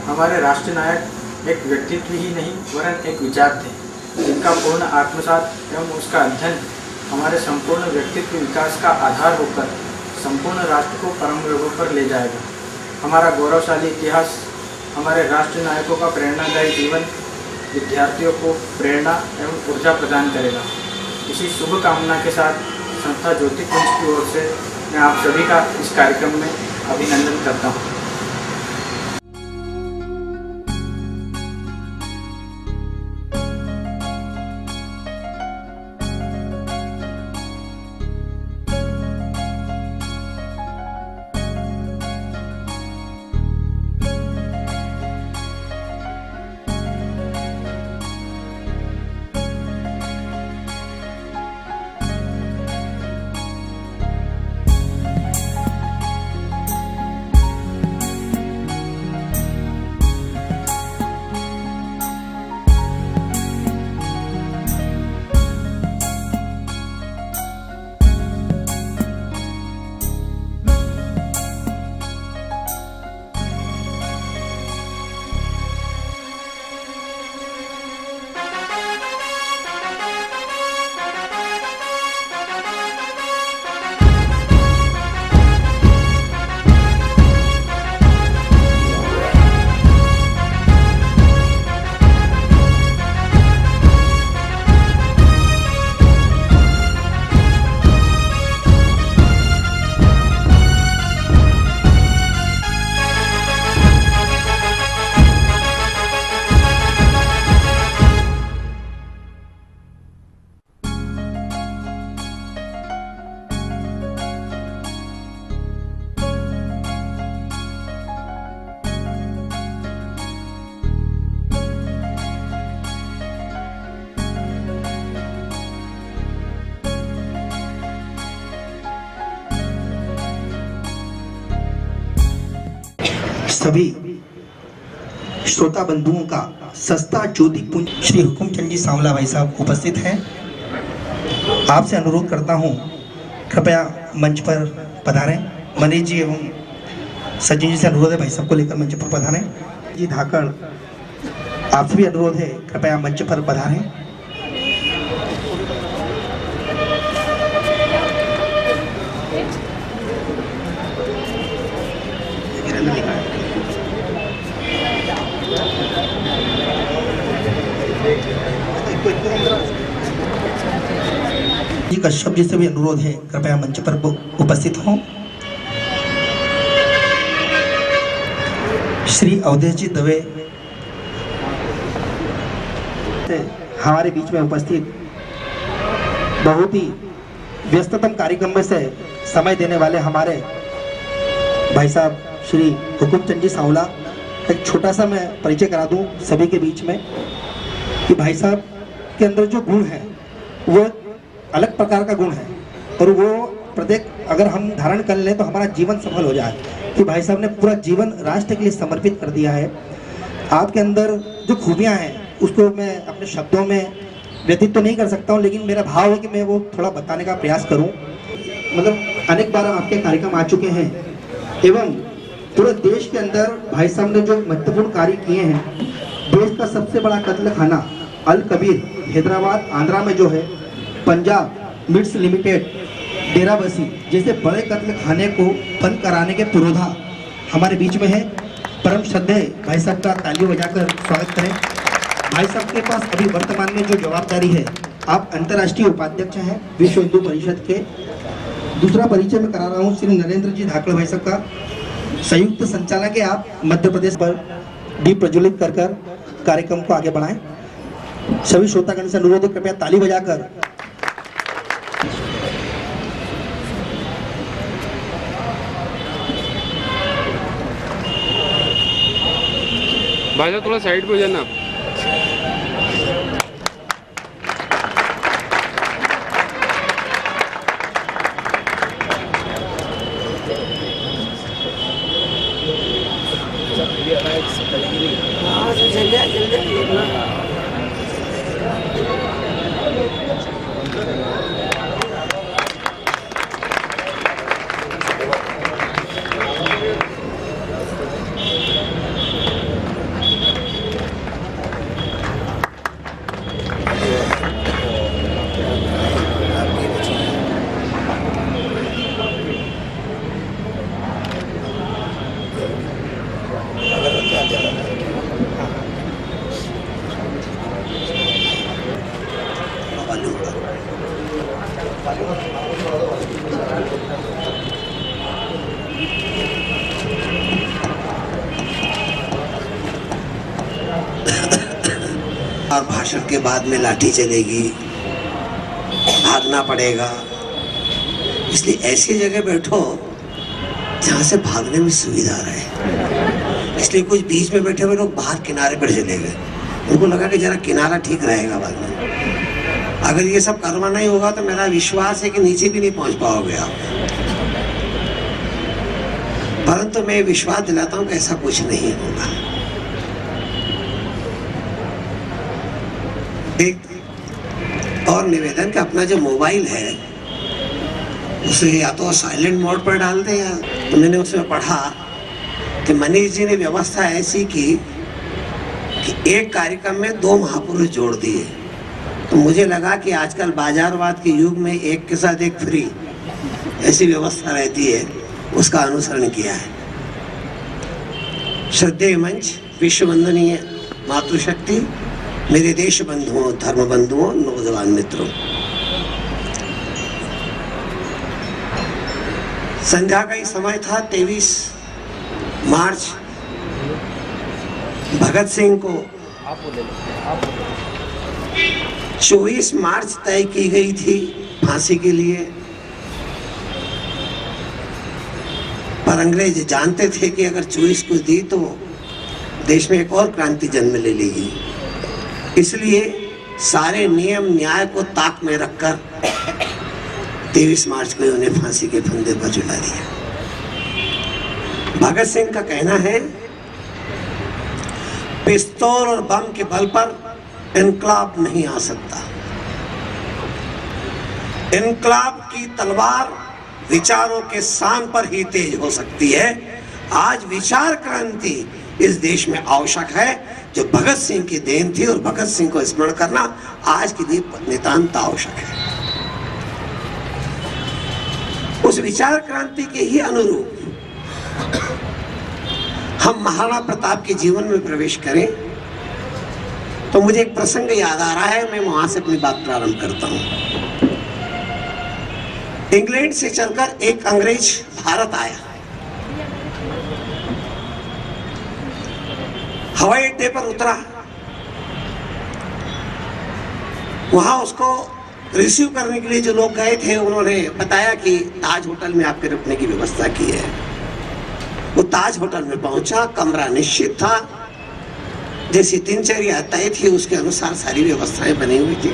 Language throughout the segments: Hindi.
हमारे राष्ट्र नायक एक व्यक्तित्व ही नहीं वरन एक विचार थे, जिनका पूर्ण आत्मसात एवं उसका अध्ययन हमारे संपूर्ण व्यक्तित्व विकास का आधार होकर संपूर्ण राष्ट्र को परम योगों पर ले जाएगा। हमारा गौरवशाली इतिहास हमारे राष्ट्र नायकों का प्रेरणादायी जीवन विद्यार्थियों को प्रेरणा एवं ऊर्जा प्रदान करेगा। इसी शुभ कामना के साथ संस्था ज्योति कुंज की ओर से मैं आप सभी का इस कार्यक्रम में अभिनंदन करता हूँ। सभी श्रोता बंधुओं का सस्ता ज्योति पुंज श्री हुकुमचंद जी सांवला भाई साहब उपस्थित हैं। आपसे अनुरोध करता हूं, कृपया मंच पर पधारें। मनीष जी एवं सचिन जी से अनुरोध है भाई साहब को लेकर मंच पर पधारें। जी धाकड़, आपसे भी अनुरोध है, कृपया मंच पर पधारें। जी कश्यप जी से भी अनुरोध है, कृपया मंच पर उपस्थित हों। श्री अवधेश जी दवे हमारे बीच में उपस्थित, बहुत ही व्यस्ततम कार्यक्रम में से समय देने वाले हमारे भाई साहब श्री हुकुमचंद जी सांवला। एक छोटा सा मैं परिचय करा दूं सभी के बीच में कि भाई साहब के अंदर जो गुण है वो अलग प्रकार का गुण है, और वो प्रत्येक अगर हम धारण कर लें तो हमारा जीवन सफल हो जाए। कि भाई साहब ने पूरा जीवन राष्ट्र के लिए समर्पित कर दिया है। आपके अंदर जो खूबियां हैं उसको मैं अपने शब्दों में व्यतीत तो नहीं कर सकता हूं, लेकिन मेरा भाव है कि मैं वो थोड़ा बताने का प्रयास करूं। मतलब अनेक बार आपके कार्यक्रम आ चुके हैं एवं पूरे देश के अंदर भाई साहब ने जो महत्वपूर्ण कार्य किए हैं। देश का सबसे बड़ा कत्ल खाना अल कबीर हैदराबाद आंध्रा में जो है, पंजाब मिट्स लिमिटेड डेराबसी जैसे बड़े कत्ल खाने को बंद कराने के पुरोधा हमारे बीच में है। परम श्रद्धेय भाई साहब का तालियों बजाकर स्वागत करें। भाई साहब के पास अभी वर्तमान में जो जवाबदारी है, आप अंतर्राष्ट्रीय उपाध्यक्ष हैं विश्व हिंदू परिषद के। दूसरा परिचय मैं करा रहा हूँ श्री नरेंद्र जी धाकड़ भाई साहब का, संयुक्त संचालक है आप मध्य प्रदेश पर। दीप प्रज्वलित कर कार्यक्रम को आगे बढ़ाएं। सभी श्रोतागण से अनुरोध है, कृपया ताली बजाकर भाई साहब थोड़ा साइड पे हो जाना। और भाषण के बाद में लाठी चलेगी, भागना पड़ेगा। इसलिए ऐसी जगह बैठो जहाँ से भागने में सुविधा रहे। इसलिए कुछ बीच में बैठे हुए लोग बाहर किनारे पर चले गए, उनको लगा कि जरा किनारा ठीक रहेगा बाद में। अगर ये सब करवाना ही होगा तो मेरा विश्वास है कि नीचे भी नहीं पहुंच पाओगे आप। परंतु मैं विश्वास दिलाता हूं कि ऐसा कुछ नहीं होगा। एक और निवेदन कि अपना जो मोबाइल है उसे या तो साइलेंट मोड पर डाल दे, या तो मैंने उसमें पढ़ा कि मनीष जी ने व्यवस्था ऐसी की कि एक कार्यक्रम में 2 महापुरुष जोड़ दिए। तो मुझे लगा कि आजकल बाजारवाद के युग में एक के साथ एक फ्री ऐसी व्यवस्था रहती है, उसका अनुसरण किया है। श्रद्धेय मंच, विश्व वंदनीय मातृशक्ति, मेरे देश बंधुओं, धर्म बंधुओं, नौजवान मित्रों, संध्या का ही समय था। 23 मार्च भगत सिंह को 24 मार्च तय की गई थी फांसी के लिए, पर अंग्रेज जानते थे कि अगर 24 को दी तो देश में एक और क्रांति जन्म ले लेगी। इसलिए सारे नियम न्याय को ताक में रखकर 23 मार्च को उन्हें फांसी के फंदे पर झुला दिया। भगत सिंह का कहना है, पिस्तौल और बम के बल पर इनकलाब नहीं आ सकता। इनकलाब की तलवार विचारों के शान पर ही तेज हो सकती है। आज विचार क्रांति इस देश में आवश्यक है, जो भगत सिंह की देन थी, और भगत सिंह को स्मरण करना आज के लिए नितांत आवश्यक है। उस विचार क्रांति के ही अनुरूप हम महाराणा प्रताप के जीवन में प्रवेश करें तो मुझे एक प्रसंग याद आ रहा है, मैं वहां से अपनी बात प्रारंभ करता हूं। इंग्लैंड से चलकर एक अंग्रेज भारत आया। हवाई अड्डे पर उतरा, वहां उसको रिसीव करने के लिए जो लोग गए थे उन्होंने बताया कि ताज होटल में आपके रुकने की व्यवस्था की है। वो ताज होटल में पहुंचा, कमरा निश्चित था, जैसी दिनचर्या तय थी उसके अनुसार सारी व्यवस्थाएं बनी हुई थी।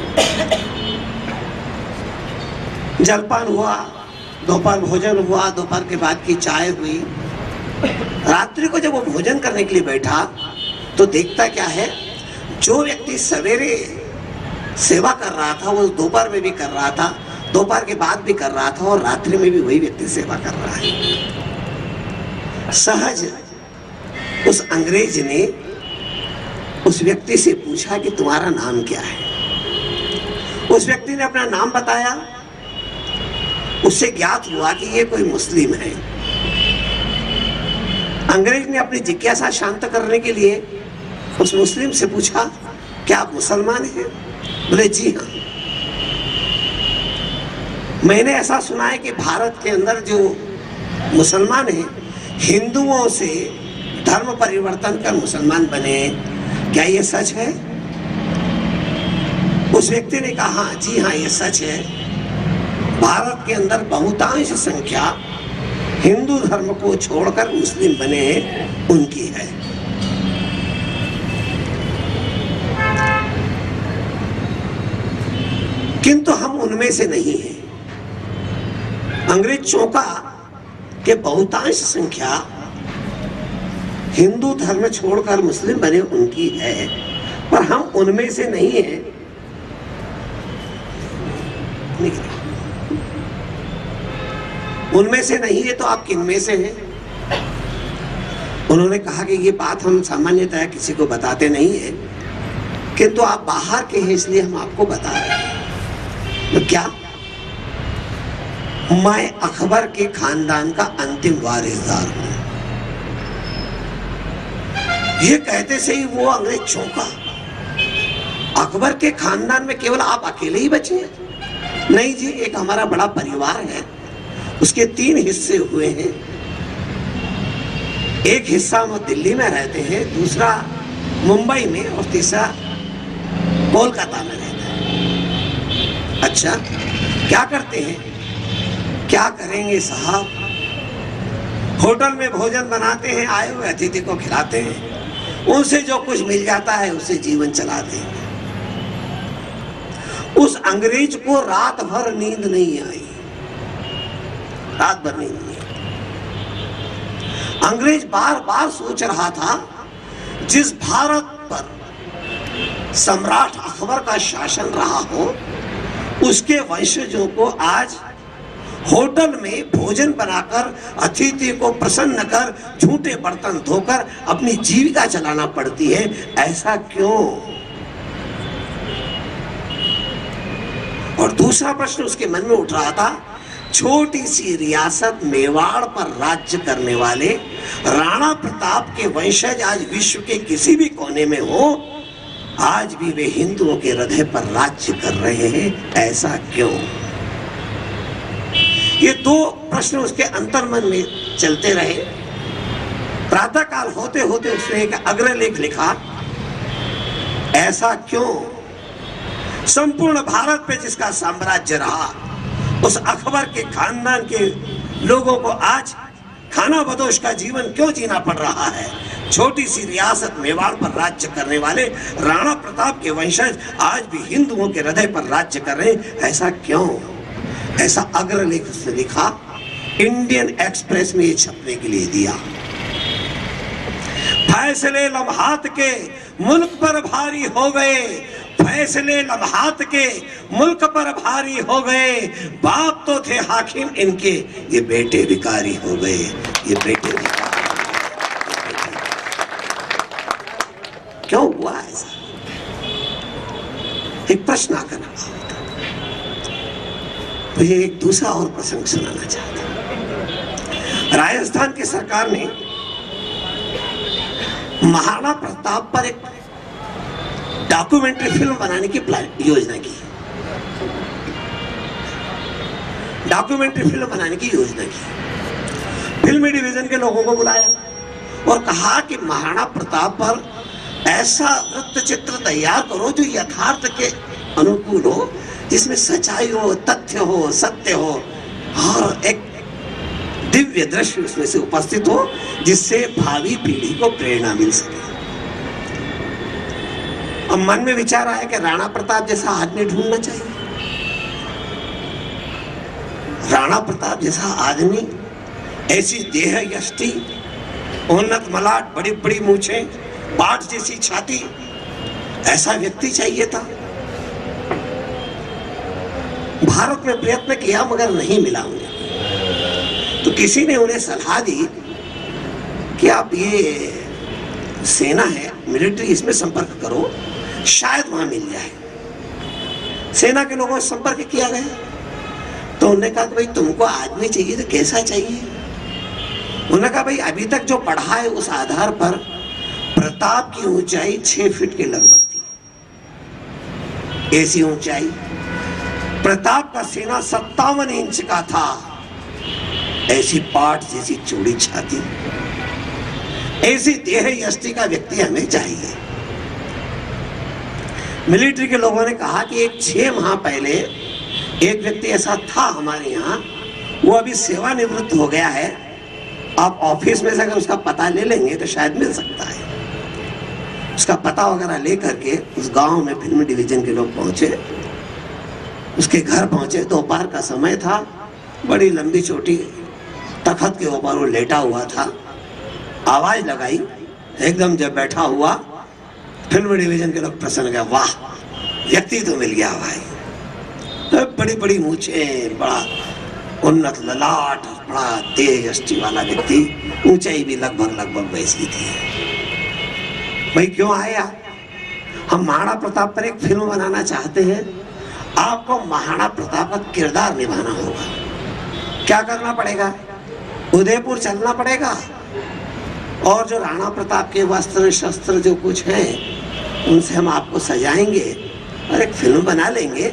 जलपान हुआ, दोपहर भोजन हुआ, दोपहर के बाद की चाय हुई। रात्रि को जब वो भोजन करने के लिए बैठा तो देखता क्या है, जो व्यक्ति सवेरे सेवा कर रहा था वो दोपहर में भी कर रहा था, दोपहर के बाद भी कर रहा था, और रात्रि में भी वही व्यक्ति सेवा कर रहा है। सहज उस अंग्रेज ने उस व्यक्ति से पूछा कि तुम्हारा नाम क्या है। उस व्यक्ति ने अपना नाम बताया। उससे ज्ञात हुआ कि ये कोई मुस्लिम है। अंग्रेज ने अपनी जिज्ञासा शांत करने के लिए उस मुस्लिम से पूछा, क्या आप मुसलमान हैं? बोले जी हाँ। मैंने ऐसा सुना है कि भारत के अंदर जो मुसलमान हैं हिंदुओं से धर्म परिवर्तन कर मुसलमान बने, क्या ये सच है? उस व्यक्ति ने कहा, हाँ जी हाँ, ये सच है। भारत के अंदर बहुतांश संख्या हिंदू धर्म को छोड़कर मुस्लिम बने हैं, उनकी है। किंतु हम उनमें से नहीं हैं। अंग्रेज चौंका कि बहुतांश संख्या हिंदू धर्म छोड़कर मुस्लिम बने उनकी है, पर हम उनमें से नहीं हैं। उनमें से नहीं है तो आप किन में से हैं? उन्होंने कहा कि ये बात हम सामान्यतः किसी को बताते नहीं है, किंतु आप बाहर के हैं इसलिए हम आपको बता रहे हैं। तो क्या? मैं अकबर के खानदान का अंतिम वारिसदार हूं। ये कहते से ही वो अंग्रेज चौंका। अकबर के खानदान में केवल आप अकेले ही बचे हैं? नहीं जी, एक हमारा बड़ा परिवार है, उसके 3 हिस्से हुए हैं। एक हिस्सा वो दिल्ली में रहते हैं, दूसरा मुंबई में, और तीसरा कोलकाता में रहता है। अच्छा, क्या करते हैं? क्या करेंगे साहब? होटल में भोजन बनाते हैं, आए हुए अतिथि को खिलाते हैं, उनसे जो कुछ मिल जाता है उससे जीवन चलाते हैं। उस अंग्रेज को रात भर नींद नहीं आई, रात भर नींद नहीं आई। अंग्रेज बार बार सोच रहा था, जिस भारत पर सम्राट अकबर का शासन रहा हो, उसके वंशजों को आज होटल में भोजन बनाकर अतिथि को प्रसन्न कर झूठे बर्तन धोकर अपनी जीविका चलाना पड़ती है। ऐसा क्यों? और दूसरा प्रश्न उसके मन में उठ रहा था, छोटी सी रियासत मेवाड़ पर राज्य करने वाले राणा प्रताप के वंशज आज विश्व के किसी भी कोने में हो, आज भी वे हिंदुओं के हृदय पर राज्य कर रहे हैं। ऐसा क्यों? ये दो प्रश्न उसके अंतर्मन में चलते रहे। प्रातः काल होते होते उसने एक अग्रलेख लिखा, ऐसा क्यों? संपूर्ण भारत पे जिसका साम्राज्य रहा, उस अकबर के खानदान के लोगों को आज खाना बदोश का जीवन क्यों जीना पड़ रहा है? छोटी सी रियासत मेवाड़ पर राज्य करने वाले राणा प्रताप के वंशज आज भी हिंदुओं के हृदय पर राज्य कर रहे हैं। ऐसा क्यों? ऐसा अग्रलेख उसने लिखा, इंडियन एक्सप्रेस में ये छपने के लिए दिया। फैसले लम्हात के मुल्क पर भारी हो गए, फैसले लम्हात के मुल्क पर भारी हो गए, बाप तो थे हाकिम इनके, ये बेटे भिखारी हो गए, ये बेटे भिखारी। क्यों हुआ ऐसा? एक प्रश्न आकर मुझे एक दूसरा और प्रसंग सुनाना चाहता हूं। राजस्थान की सरकार ने महाराणा प्रताप पर एक डॉक्यूमेंट्री फिल्म बनाने की योजना की। डॉक्यूमेंट्री फिल्म बनाने की योजना की। फिल्मी डिवीजन के लोगों को बुलाया और कहा कि महाराणा प्रताप पर ऐसा वृत्त चित्र तैयार करो जो यथार्थ के अनुकूल हो, जिसमें सच्चाई हो, तथ्य हो, सत्य हो और एक दिव्य दृश्य उसमें से उपस्थित हो, जिससे भावी पीढ़ी को प्रेरणा मिल सके। अब मन में विचार आया कि राणा प्रताप जैसा आदमी ढूंढना चाहिए। राणा प्रताप जैसा आदमी, ऐसी देह यष्टि, उन्नत मलाट, बड़ी बड़ी मूछें, पाट जैसी छाती, ऐसा व्यक्ति चाहिए था। भारत में प्रयत्न किया मगर नहीं मिला उन्हें। तो किसी ने उन्हें सलाह दी कि आप ये सेना है, मिलिट्री, इसमें संपर्क करो, शायद वहां मिल जाए। सेना के लोगों से संपर्क किया गया तो उन्होंने कहा कि भाई तुमको आदमी चाहिए तो कैसा चाहिए? उन्होंने कहा भाई अभी तक जो पढ़ा है उस आधार पर प्रताप की ऊंचाई 6 फीट के लगभग थी, ऐसी ऊंचाई। प्रताप का सीना 57 इंच का था, ऐसी पाट जैसी चौड़ी छाती, ऐसी देह यष्टि का व्यक्ति हमें चाहिए। मिलिट्री के लोगों ने कहा कि एक 6 माह पहले एक व्यक्ति ऐसा था हमारे यहाँ, वो अभी सेवानिवृत्त हो गया है, आप ऑफिस में से अगर उसका पता ले लेंगे तो शायद मिल सकता है। उसका पता वगैरह ले करके उस गांव में फिल्मी डिवीजन के लोग पहुंचे, उसके घर पहुंचे। दोपहर का समय था, बड़ी लंबी चोटी तखत के ऊपर वो लेटा हुआ था। आवाज लगाई, एकदम जब बैठा हुआ, फिल्मी डिवीजन के लोग प्रसन्न गए, वाह व्यक्ति तो मिल गया भाई। तो बड़ी बड़ी मूछें, बड़ा उन्नत ललाट, बड़ा तेज यष्टि वाला व्यक्ति, ऊंचाई भी लगभग वैसी थी। भाई क्यों आए आप? हम महाराणा प्रताप पर एक फिल्म बनाना चाहते हैं, आपको महाराणा प्रताप का किरदार निभाना होगा। क्या करना पड़ेगा? उदयपुर चलना पड़ेगा और जो राणा प्रताप के वस्त्र शस्त्र जो कुछ हैं उनसे हम आपको सजाएंगे और एक फिल्म बना लेंगे,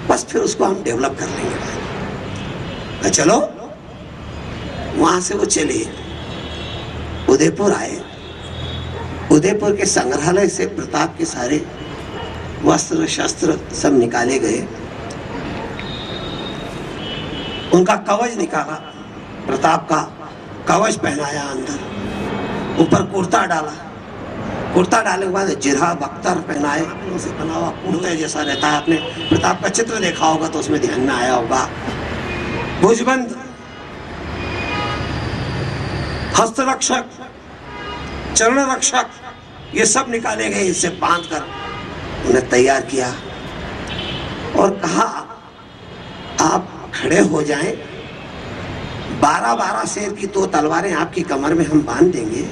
बस फिर उसको हम डेवलप कर लेंगे। चलो। वहां से वो चले, उदयपुर आए। उदयपुर के संग्रहालय से प्रताप के सारे वस्त्र शस्त्र सब निकाले गए, उनका कवच निकाला, प्रताप का कवच पहनाया, अंदर ऊपर कुर्ता डाला, कुर्ता डालने के बाद जिरहा बख्तर पहनाए, उसे बना हुआ कुर्ते जैसा रहता है, आपने प्रताप का चित्र देखा होगा तो उसमें ध्यान में आया होगा। भुजबंद, हस्तरक्षक, चरण रक्षक, ये सब निकाले गए, इससे बांधकर उन्हें तैयार किया और कहा आप खड़े हो जाएं, 12-12 शेर की 2 तलवारें आपकी कमर में हम बांध देंगे,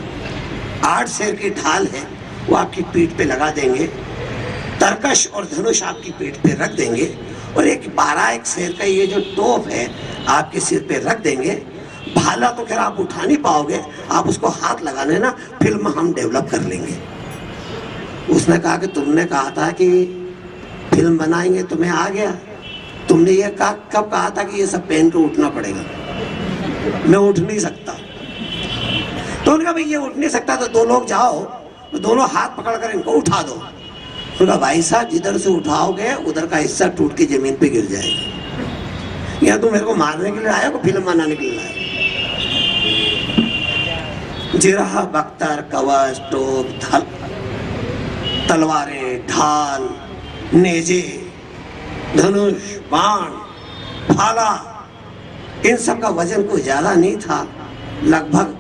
8 शेर की ढाल है वो आपकी पीठ पे लगा देंगे, तरकश और धनुष आपकी पीठ पे रख देंगे और एक 12 शेर का ये जो टोप है आपके सिर पे रख देंगे। भाला तो खैर आप उठा नहीं पाओगे, आप उसको हाथ लगा लेना, फिल्म हम डेवलप कर लेंगे। उसने कहा कि तुमने कहा था कि फिल्म बनाएंगे, तुम्हें आ गया, तुमने ये कब कहा था कि ये सब पहन के उठना पड़ेगा, मैं उठ नहीं सकता। तो उन्होंने कहा भाई ये उठ नहीं सकता तो 2 लोग जाओ, तो दोनों हाथ पकड़कर इनको उठा दो। उन्होंने भाई साहब जिधर से उठाओगे उधर का हिस्सा टूट के जमीन पे गिर जाएगा, या तुम मेरे को मारने के लिए आया को फिल्म बनाने के लिए आया। जिरहा बख्तर, कवच, टोप, तलवारें, ढाल, नेजे, धनुष, बाण, भाला, इन सब का वजन कोई ज्यादा नहीं था, लगभग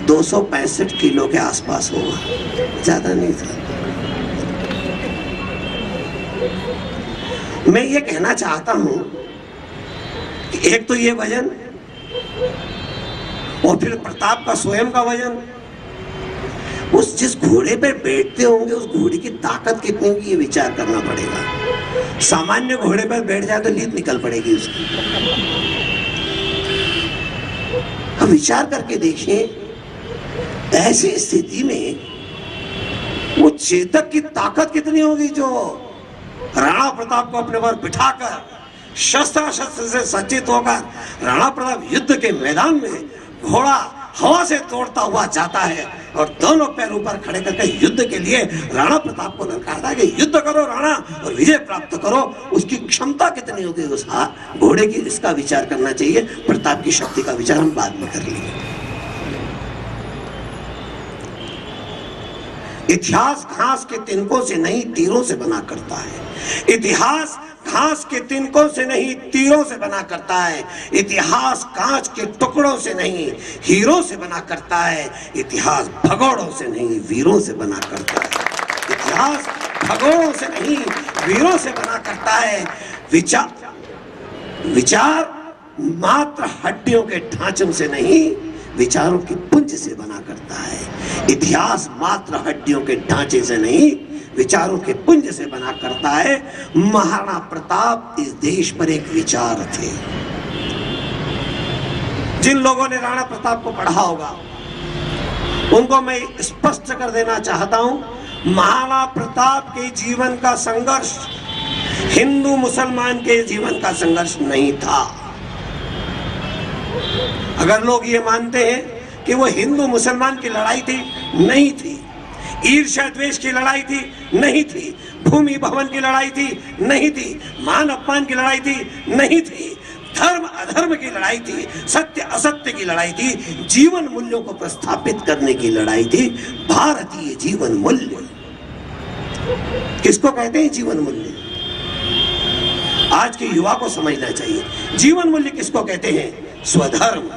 265 किलो के आसपास होगा, ज्यादा नहीं था। मैं ये कहना चाहता हूं कि एक तो ये वजन और फिर प्रताप का स्वयं का वजन, उस जिस घोड़े पे बैठते होंगे उस घोड़े की ताकत कितनी होगी ये विचार करना पड़ेगा। सामान्य घोड़े पर बैठ जाए तो लीद निकल पड़ेगी उसकी। हम विचार करके देखें, ऐसी स्थिति में वो चेतक की ताकत कितनी होगी जो राणा प्रताप को अपने पर बिठाकर शस्त्र शस्त्र से सज्जित होकर राणा प्रताप युद्ध के मैदान में घोड़ा हवा से तोड़ता हुआ जाता है और दोनों पैर ऊपर खड़े करके युद्ध के लिए राणा प्रताप को ललकारता है कि युद्ध करो राणा और विजय प्राप्त करो। उसकी क्षमता कितनी होगी उस घोड़े की, इसका विचार करना चाहिए। प्रताप की शक्ति का विचार हम बाद में कर लेंगे। इतिहास घास के तिनकों से नहीं तीरों से बना करता है। इतिहास घास के तिनकों से नहीं तीरों से बना करता है। इतिहास कांच के टुकड़ों से नहीं हीरों से बना करता है। इतिहास भगोड़ों से नहीं वीरों से बना करता है। इतिहास भगोड़ों से नहीं वीरों से बना करता है। विचार मात्र हड्डियों के ढांचों से नहीं विचारों के पुंज से बना करता है। इतिहास मात्र हड्डियों के ढांचे से नहीं विचारों के पुंज से बना करता है। महाराणा प्रताप इस देश पर एक विचार थे। जिन लोगों ने राणा प्रताप को पढ़ा होगा उनको मैं स्पष्ट कर देना चाहता हूं, महाराणा प्रताप के जीवन का संघर्ष हिंदू मुसलमान के जीवन का संघर्ष नहीं था। अगर लोग ये मानते हैं कि वो हिंदू मुसलमान की लड़ाई थी, नहीं थी। ईर्ष्या द्वेष की लड़ाई थी, नहीं थी। भूमि भवन की लड़ाई थी, नहीं थी। मान अपमान की लड़ाई थी, नहीं थी। धर्म अधर्म की लड़ाई थी, सत्य असत्य की लड़ाई थी, जीवन मूल्यों को प्रस्थापित करने की लड़ाई थी। भारतीय जीवन मूल्य किसको कहते हैं? जीवन मूल्य आज के युवा को समझना चाहिए। जीवन मूल्य किसको कहते हैं? स्वधर्म,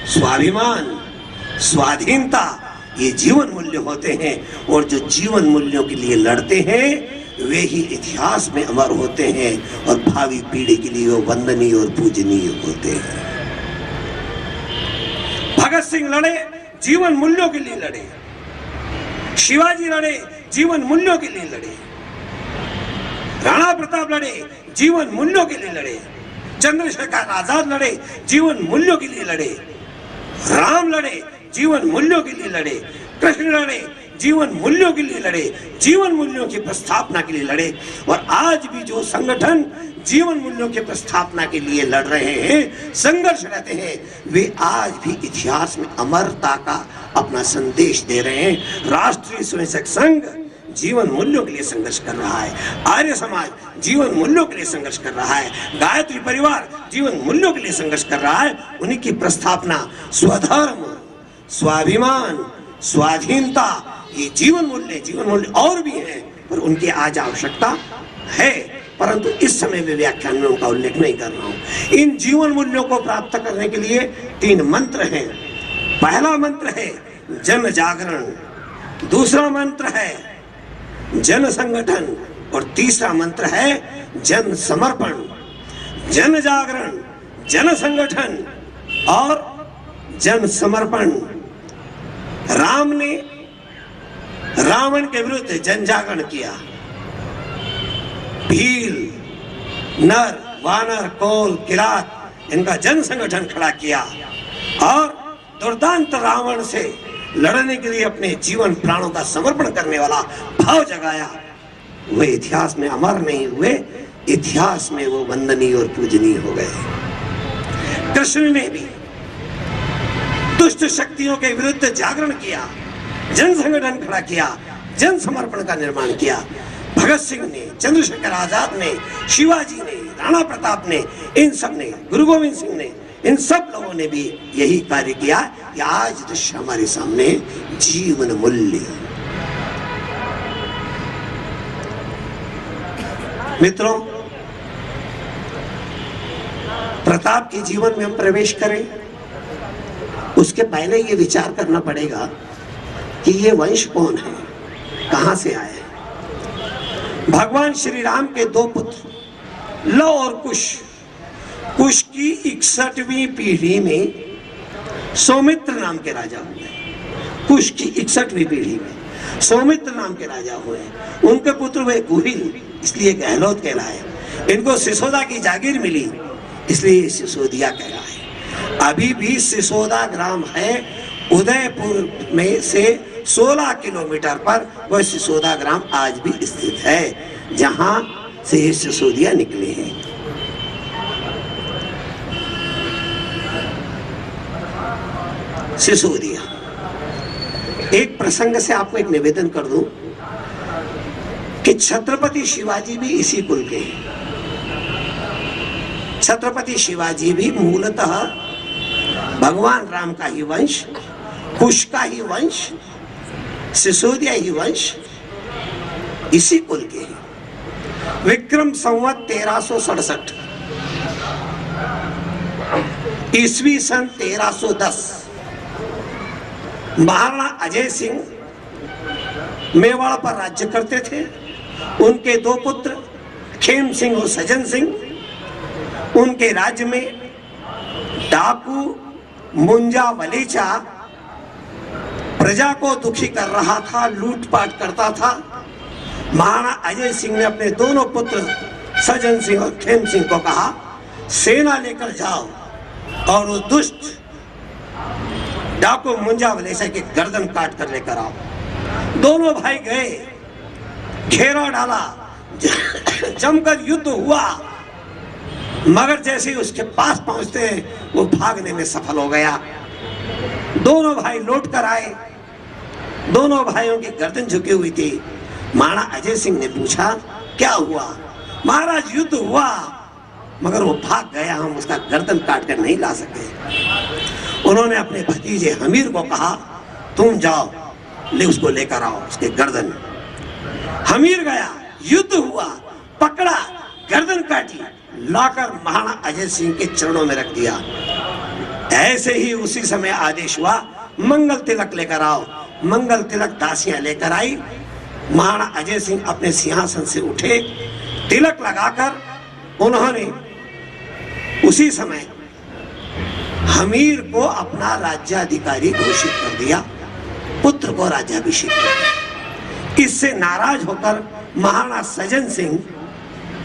स्वाभिमान, स्वाधीनता, ये जीवन मूल्य होते हैं। और जो जीवन मूल्यों के लिए लड़ते हैं वे ही इतिहास में अमर होते हैं और भावी पीढ़ी के लिए वो वंदनीय और पूजनीय होते हैं। भगत सिंह लड़े, जीवन मूल्यों के लिए लड़े। शिवाजी लड़े, जीवन मूल्यों के लिए लड़े। राणा प्रताप लड़े, जीवन मूल्यों के लिए लड़े। चंद्रशेखर आजाद लड़े, जीवन मूल्यों के लिए लड़े। राम लड़े, जीवन मूल्यों के लिए लड़े। कृष्ण लड़े, जीवन मूल्यों के लिए लड़े, जीवन मूल्यों की प्रस्थापना के लिए लड़े। और आज भी जो संगठन जीवन मूल्यों की प्रस्थापना के लिए लड़ रहे हैं, संघर्ष रहते हैं, वे आज भी इतिहास में अमरता का अपना संदेश दे रहे हैं। राष्ट्रीय स्वयंसेवक संघ जीवन मूल्यों के लिए संघर्ष कर रहा है, आर्य समाज जीवन मूल्यों के लिए संघर्ष कर रहा है, गायत्री परिवार जीवन मूल्यों के लिए संघर्ष कर रहा है। उन्हीं की प्रस्थापना स्वधर्म, स्वाभिमान, स्वाधीनता, ये जीवन मूल्य और भी हैं, पर उनकी आज आवश्यकता है, परंतु इस समय में व्याख्यान में उनका उल्लेख नहीं कर रहा हूं। इन जीवन मूल्यों को प्राप्त करने के लिए 3 मंत्र हैं। पहला मंत्र है जन जागरण, दूसरा मंत्र है जन संगठन और तीसरा मंत्र है जन समर्पण। जन जागरण, जन संगठन और जन समर्पण। राम ने रावण के विरुद्ध जन जागरण किया, भील, नर, वानर, कोल, किरात इनका जन संगठन खड़ा किया और दुर्दांत रावण से लड़ने के लिए अपने जीवन प्राणों का समर्पण करने वाला भाव जगाया। वे इतिहास में अमर नहीं हुए, इतिहास में वो वंदनीय और पूजनीय हो गए। कृष्ण ने भी दुष्ट शक्तियों के विरुद्ध जागरण किया, जन संगठन खड़ा किया, जन समर्पण का निर्माण किया। भगत सिंह ने, चंद्रशेखर आजाद ने, शिवाजी ने, राणा प्रताप ने, इन सब ने, गुरु गोविंद सिंह ने, इन सब लोगों ने भी यही कार्य किया कि आज दृश्य हमारे सामने जीवन मूल्य। मित्रों, प्रताप के जीवन में हम प्रवेश करें उसके पहले ये विचार करना पड़ेगा कि ये वंश कौन है, कहां से आए। भगवान श्री राम के 2 पुत्र लव और कुश, कुश की 61वीं पीढ़ी में सौमित्र नाम के राजा हुए। कुश की 61वीं पीढ़ी में सौमित्र नाम के राजा हुए। उनके पुत्र हुए गुहिल, इसलिए गहलोत कहलाए। इनको सिसोदा की जागीर मिली, इसलिए सिसोदिया कहलाए। अभी भी सिसोदा ग्राम है, उदयपुर में से 16 किलोमीटर पर वह सिसोदा ग्राम आज भी स्थित है, जहां से सिसोदिया निकले हैं। सिसोदिया, एक प्रसंग से आपको एक निवेदन कर दूं कि छत्रपति शिवाजी भी इसी कुल के हैं। छत्रपति शिवाजी भी मूलतः भगवान राम का ही वंश, कुश का ही वंश, सिसोदिया ही वंश, इसी कुल के हैं। विक्रम संवत 1367, ईस्वी सन 1310, महाराणा अजय सिंह मेवाड़ पर राज्य करते थे। उनके 2 पुत्र खेम सिंह और सज्जन सिंह, उनके राज्य में डाकू मुंजा वलीचा प्रजा को दुखी कर रहा था, लूटपाट करता था। महाराणा अजय सिंह ने अपने दोनों पुत्र सज्जन सिंह और खेम सिंह को कहा, सेना लेकर जाओ और वो दुष्ट डाकू मुंजा वलीचा की गर्दन काट कर लेकर आओ। दोनों भाई गए, घेरा डाला, जमकर युद्ध हुआ, मगर जैसे ही उसके पास पहुंचते हैं वो भागने में सफल हो गया। दोनों भाई लौट कर आए, दोनों भाइयों की गर्दन झुकी हुई थी। महाराणा अजय सिंह ने पूछा, क्या हुआ? महाराज युद्ध हुआ, मगर वो भाग गया, हम उसका गर्दन काट कर नहीं ला सके। उन्होंने अपने भतीजे हमीर को कहा, तुम जाओ ले उसको लेकर आओ, उसके गर्दन। हमीर गया, युद्ध हुआ, पकड़ा, गर्दन काटी, लाकर महाराणा अजय सिंह के चरणों में रख दिया। ऐसे ही उसी समय आदेश हुआ, मंगल तिलक लेकर आओ। मंगल तिलक दासियां लेकर आई। महाराणा अजय सिंह अपने सिंहासन से उठे, तिलक लगाकर उन्होंने उसी समय हमीर को अपना राज्याधिकारी घोषित कर दिया, पुत्र को राज्याभिषेक कर दिया। इससे नाराज होकर महाराणा सज्जन सिंह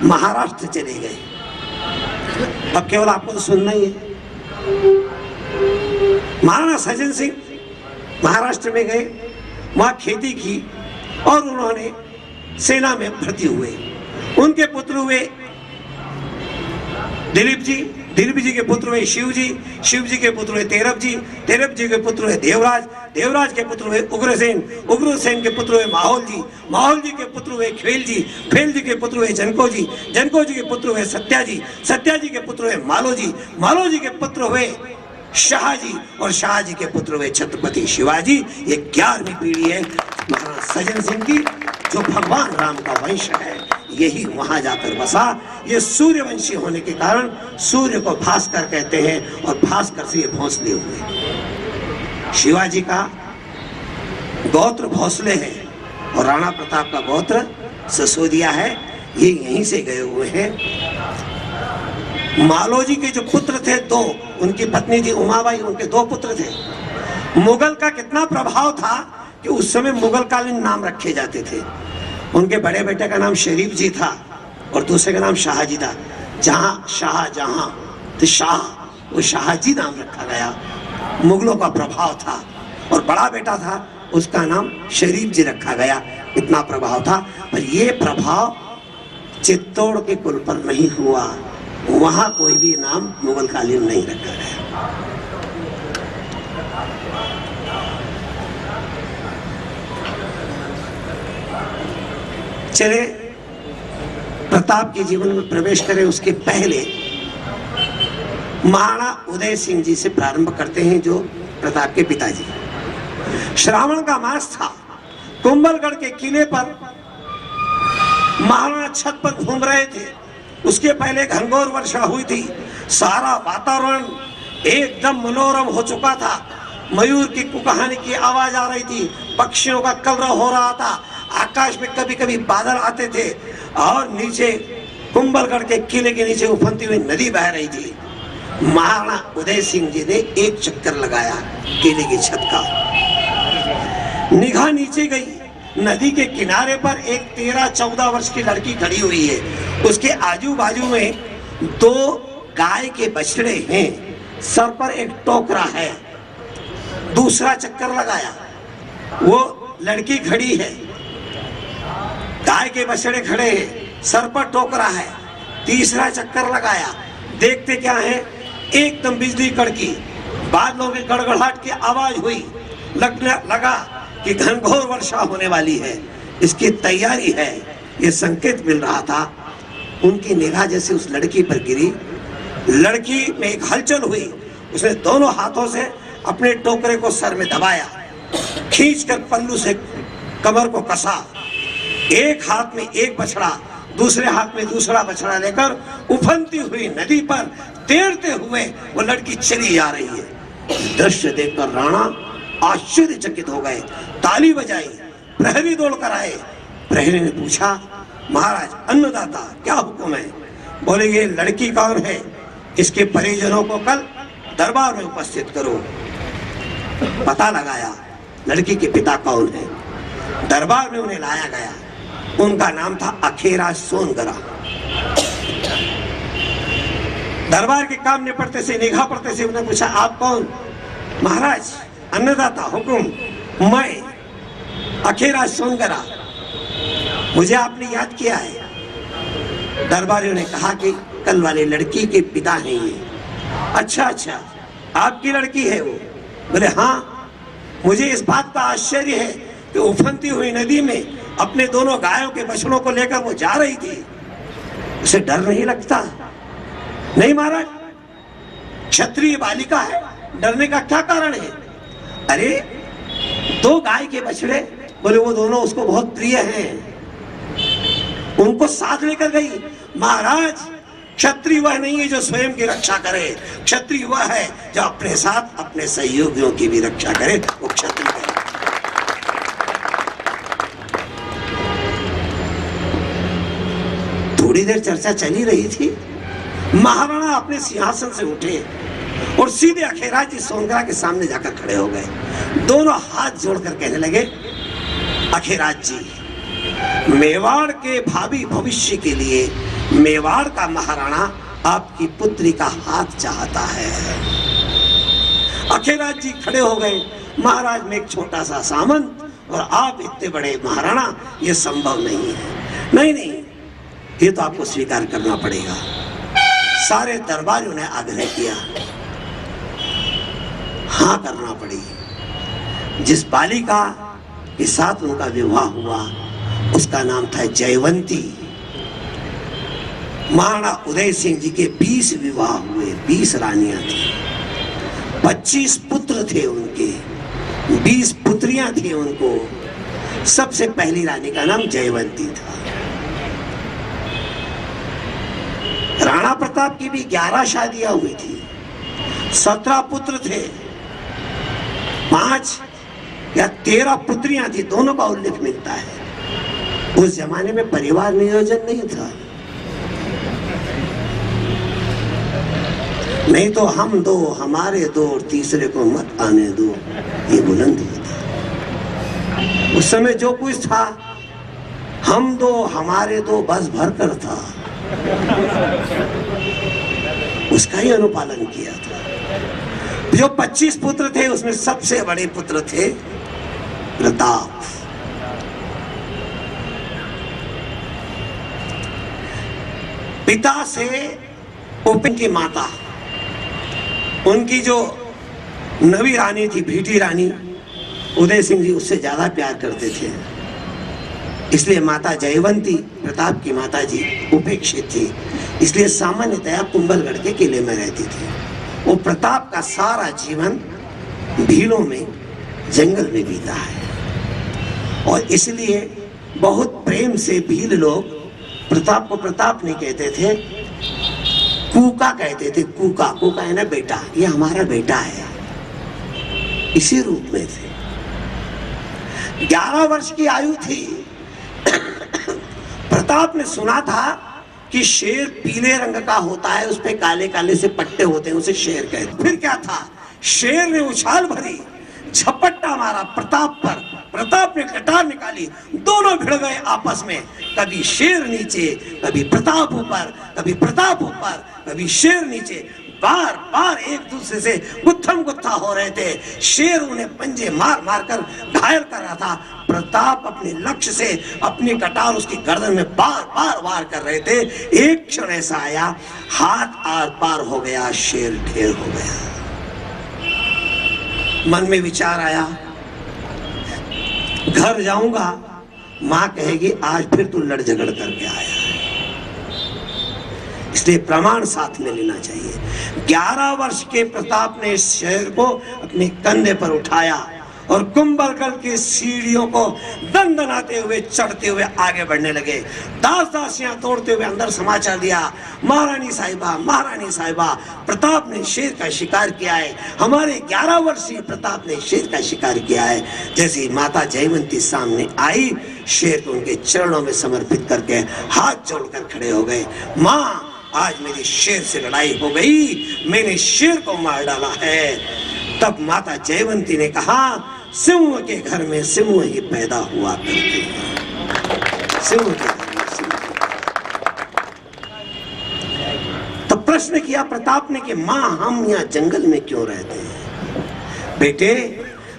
महाराष्ट्र चले गए। अब केवल आपको तो सुनना ही है। महाराणा सज्जन सिंह महाराष्ट्र में गए, वहां खेती की और उन्होंने सेना में भर्ती हुए। उनके पुत्र हुए दिलीप जी, दिलीप जी के पुत्र हुए शिव जी के पुत्र हुए तेरब जी के पुत्र हुए देवराज देवराज के पुत्र हुए उग्रसेन, उग्रसेन के पुत्र हुए माहौल जी, माहौल जी के पुत्र हुए खेल जी, खेल जी के पुत्र हुए जनको जी, जनको जी के पुत्र हुए सत्या जी, सत्या जी के पुत्र हुए मालो जी, मालो जी के पुत्र हुए शाह जी, और शाह जी के पुत्र हुए छत्रपति शिवाजी। ये 11वीं पीढ़ी है महाराज सज्जन सिंह की, जो भगवान राम का वंश है, यही वहां जाकर बसा। ये सूर्यवंशी होने के कारण सूर्य को भास्कर कहते हैं, और भास्कर से ये भोंसले हुए। शिवाजी का गोत्र भोंसले है, और राणा प्रताप का गोत्र ससोदिया है, ये यहीं से गए हुए हैं। मालोजी के जो पुत्र थे 2, उनकी पत्नी थी उमाबाई, उनके 2 पुत्र थे। मुगल का कितना प्रभाव था कि उस समय मुगल कालीन नाम रखे जाते थे। उनके बड़े बेटे का नाम शरीफ जी था और दूसरे का नाम शाहजी था। जहां शाहजहां तो शाह, वो शाहजी नाम रखा गया। मुगलों का प्रभाव था, और बड़ा बेटा था उसका नाम शरीफ जी रखा गया। इतना प्रभाव था, पर ये प्रभाव चित्तौड़ के कुल पर नहीं हुआ। वहां कोई भी नाम मुगल कालीन नहीं रखा गया। चले प्रताप के जीवन में प्रवेश करें, उसके पहले महाराणा उदय सिंह जी से प्रारंभ करते हैं, जो प्रताप के पिताजी। श्रावण का मास था, कुंभलगढ़ के किले पर महाराणा छत पर घूम रहे थे। उसके पहले घनघोर वर्षा हुई थी, सारा वातावरण एकदम मनोरम हो चुका था। मयूर की कुकहानी की आवाज आ रही थी, पक्षियों का कलरव हो रहा था, आकाश में कभी कभी बादल आते थे, और नीचे कुंभलगढ़ के किले के नीचे उफनती हुई नदी बह रही थी। महाराणा उदय सिंह जी ने एक चक्कर लगाया किले की छत का, निगाह नीचे गई। नदी के किनारे पर एक 13-14 वर्ष की लड़की खड़ी हुई है। उसके आजू बाजू में 2 गाय के बछड़े हैं, सर पर एक टोकरा है। दूसरा चक्कर लगाया, वो लड़की खड़ी है, गाय के बछड़े खड़े हैं, सर पर टोकरा है। तीसरा चक्कर लगाया, देखते क्या है, एकदम बिजली कड़की, बादलों की गड़गड़ाहट की आवाज हुई। लगा कि घनघोर वर्षा होने वाली है, इसकी तैयारी है, ये संकेत मिल रहा था। उनकी निगाह जैसे उस लड़की पर गिरी, लड़की में एक हलचल हुई। उसने दोनों हाथों से अपने टोकरे को सर में दबाया, खींचकर पल्लू से कमर को कसा। एक हाथ में एक बछड़ा, दूसरे हाथ में दूसरा बछड़ा लेकर उफनती हुई नदी पर तैरते हुए वो लड़की चली जा रही है। दृश्य देखकर राणा आश्चर्यचकित हो गए, ताली बजाई, प्रहरी दौड़ कर आए। प्रहरी ने पूछा, महाराज अन्नदाता क्या हुक्म है? बोले, ये लड़की कौन है? इसके परिजनों को कल दरबार में उपस्थित करो। पता लगाया लड़की के पिता कौन है, दरबार में उन्हें लाया गया। उनका नाम था अखेरा सोनगरा। दरबार के काम निपटते से, निगाह पड़ते से उन्हें पूछा, आप कौन? महाराज अन्नदाता हुकुम, मैं अखेरा सोनगरा, मुझे आपने याद किया है। दरबारियों ने कहा कि कल वाले लड़की के पिता हैं ये। अच्छा, आपकी लड़की है वो? बोले हाँ। मुझे इस बात का आश्चर्य है कि उफनती हुई नदी में अपने दोनों गायों के बछड़ों को लेकर वो जा रही थी, उसे डर नहीं लगता? नहीं महाराज, क्षत्रिय बालिका है, डरने का क्या कारण है? अरे 2 गाय के बछड़े, बोले वो दोनों उसको बहुत प्रिय हैं, उनको साथ लेकर गई। महाराज, क्षत्रिय वह नहीं है जो स्वयं की रक्षा करे, क्षत्रिय वह है जो अपने साथ अपने सहयोगियों की भी रक्षा करे, वो क्षत्रिय है। थोड़ी देर चर्चा चली रही थी, महाराणा अपने सिंहासन से उठे और सीधे अखेराज जी सोनगरा के सामने जाकर खड़े हो गए। दोनों हाथ जोड़कर कहने लगे, अखेराज जी, मेवाड़ के भावी भविष्य के लिए मेवाड़ का महाराणा आपकी पुत्री का हाथ चाहता है। अखेराज जी खड़े हो गए, महाराज में एक छोटा सा सामंत और आप इतने बड़े महाराणा, ये संभव नहीं है। नहीं, ये तो आपको स्वीकार करना पड़ेगा। सारे दरबारियों ने आग्रह किया, हाँ करना पड़ी। जिस बालिका के साथ उनका विवाह हुआ उसका नाम था जयवंती। महाराणा उदय सिंह जी के 20 विवाह हुए, 20 रानियां थी, 25 पुत्र थे उनके, 20 पुत्रियां थी उनको। सबसे पहली रानी का नाम जयवंती था। राणा प्रताप की भी 11 शादियां हुई थी, 17 पुत्र थे, 5 या 13 पुत्रियां थी, दोनों का उल्लेख मिलता है। उस जमाने में परिवार नियोजन नहीं था, नहीं तो हम दो हमारे दो और तीसरे को मत आने दो, ये बुलंद होता। उस समय जो कुछ था हम दो हमारे दो बस भर कर था, उसका ही अनुपालन किया था। जो 25 पुत्र थे उसमें सबसे बड़े पुत्र थे प्रताप। पिता से उपिन की माता, उनकी जो नवी रानी थी भीटी रानी, उदय सिंह जी उससे ज्यादा प्यार करते थे, इसलिए माता जयवंती प्रताप की माता जी उपेक्षित थी, इसलिए सामान्यतया कुंभलगढ़ के किले में रहती थी। वो प्रताप का सारा जीवन भीलों में जंगल में बीता है और इसलिए बहुत प्रेम से भील लोग प्रताप को प्रताप नहीं कहते थे, कूका कहते थे। कूका, कूका है ना बेटा, ये हमारा बेटा है, इसी रूप में थे। 11 वर्ष की आयु थी। प्रताप ने सुना था कि शेर पीले रंग का होता है, उस पे काले काले से पट्टे होते हैं, उसे शेर कहते। फिर क्या था, शेर ने उछाल भरी, झपट्टा मारा प्रताप पर, प्रताप ने कटार निकाली, दोनों भिड़ गए आपस में। कभी शेर नीचे, कभी प्रताप ऊपर, कभी प्रताप ऊपर, कभी शेर नीचे, बार बार एक दूसरे से गुत्थम गुत्था हो रहे थे। शेर उन्हें पंजे मार मार कर घायल कर रहा था। प्रताप अपने लक्ष्य से अपनी कटार उसकी गर्दन में बार बार वार कर रहे थे। एक क्षण ऐसा आया, हाथ आर पार हो गया, शेर ढेर हो गया। मन में विचार आया, घर जाऊंगा, मां कहेगी आज फिर तू लड़ झगड़ करके आया, इसलिए प्रमाण साथ में लेना चाहिए। 11 वर्ष के प्रताप ने इस शेर को अपने कंधे पर उठाया और कुंभलगढ़ की सीढ़ियों को दंदनाते हुए चढ़ते हुए आगे बढ़ने लगे। दास दासियां तोड़ते हुए अंदर समाचार दिया, महारानी साहिबा, महारानी साहिबा, प्रताप ने शेर का शिकार किया है, हमारे 11 वर्षीय प्रताप ने शेर का शिकार किया है। जैसे ही माता जयवंती सामने आई, शेर को उनके चरणों में समर्पित करके हाथ जोड़कर खड़े हो गए। माँ, आज मेरी शेर से लड़ाई हो गई, मैंने शेर को मार डाला है। तब माता जयवंती ने कहा, सिंह के घर में सिंह ही पैदा हुआ करते हैं, सिंह के घर में सिंह। तब प्रश्न किया प्रताप ने कि मां, हम यहाँ जंगल में क्यों रहते हैं? बेटे,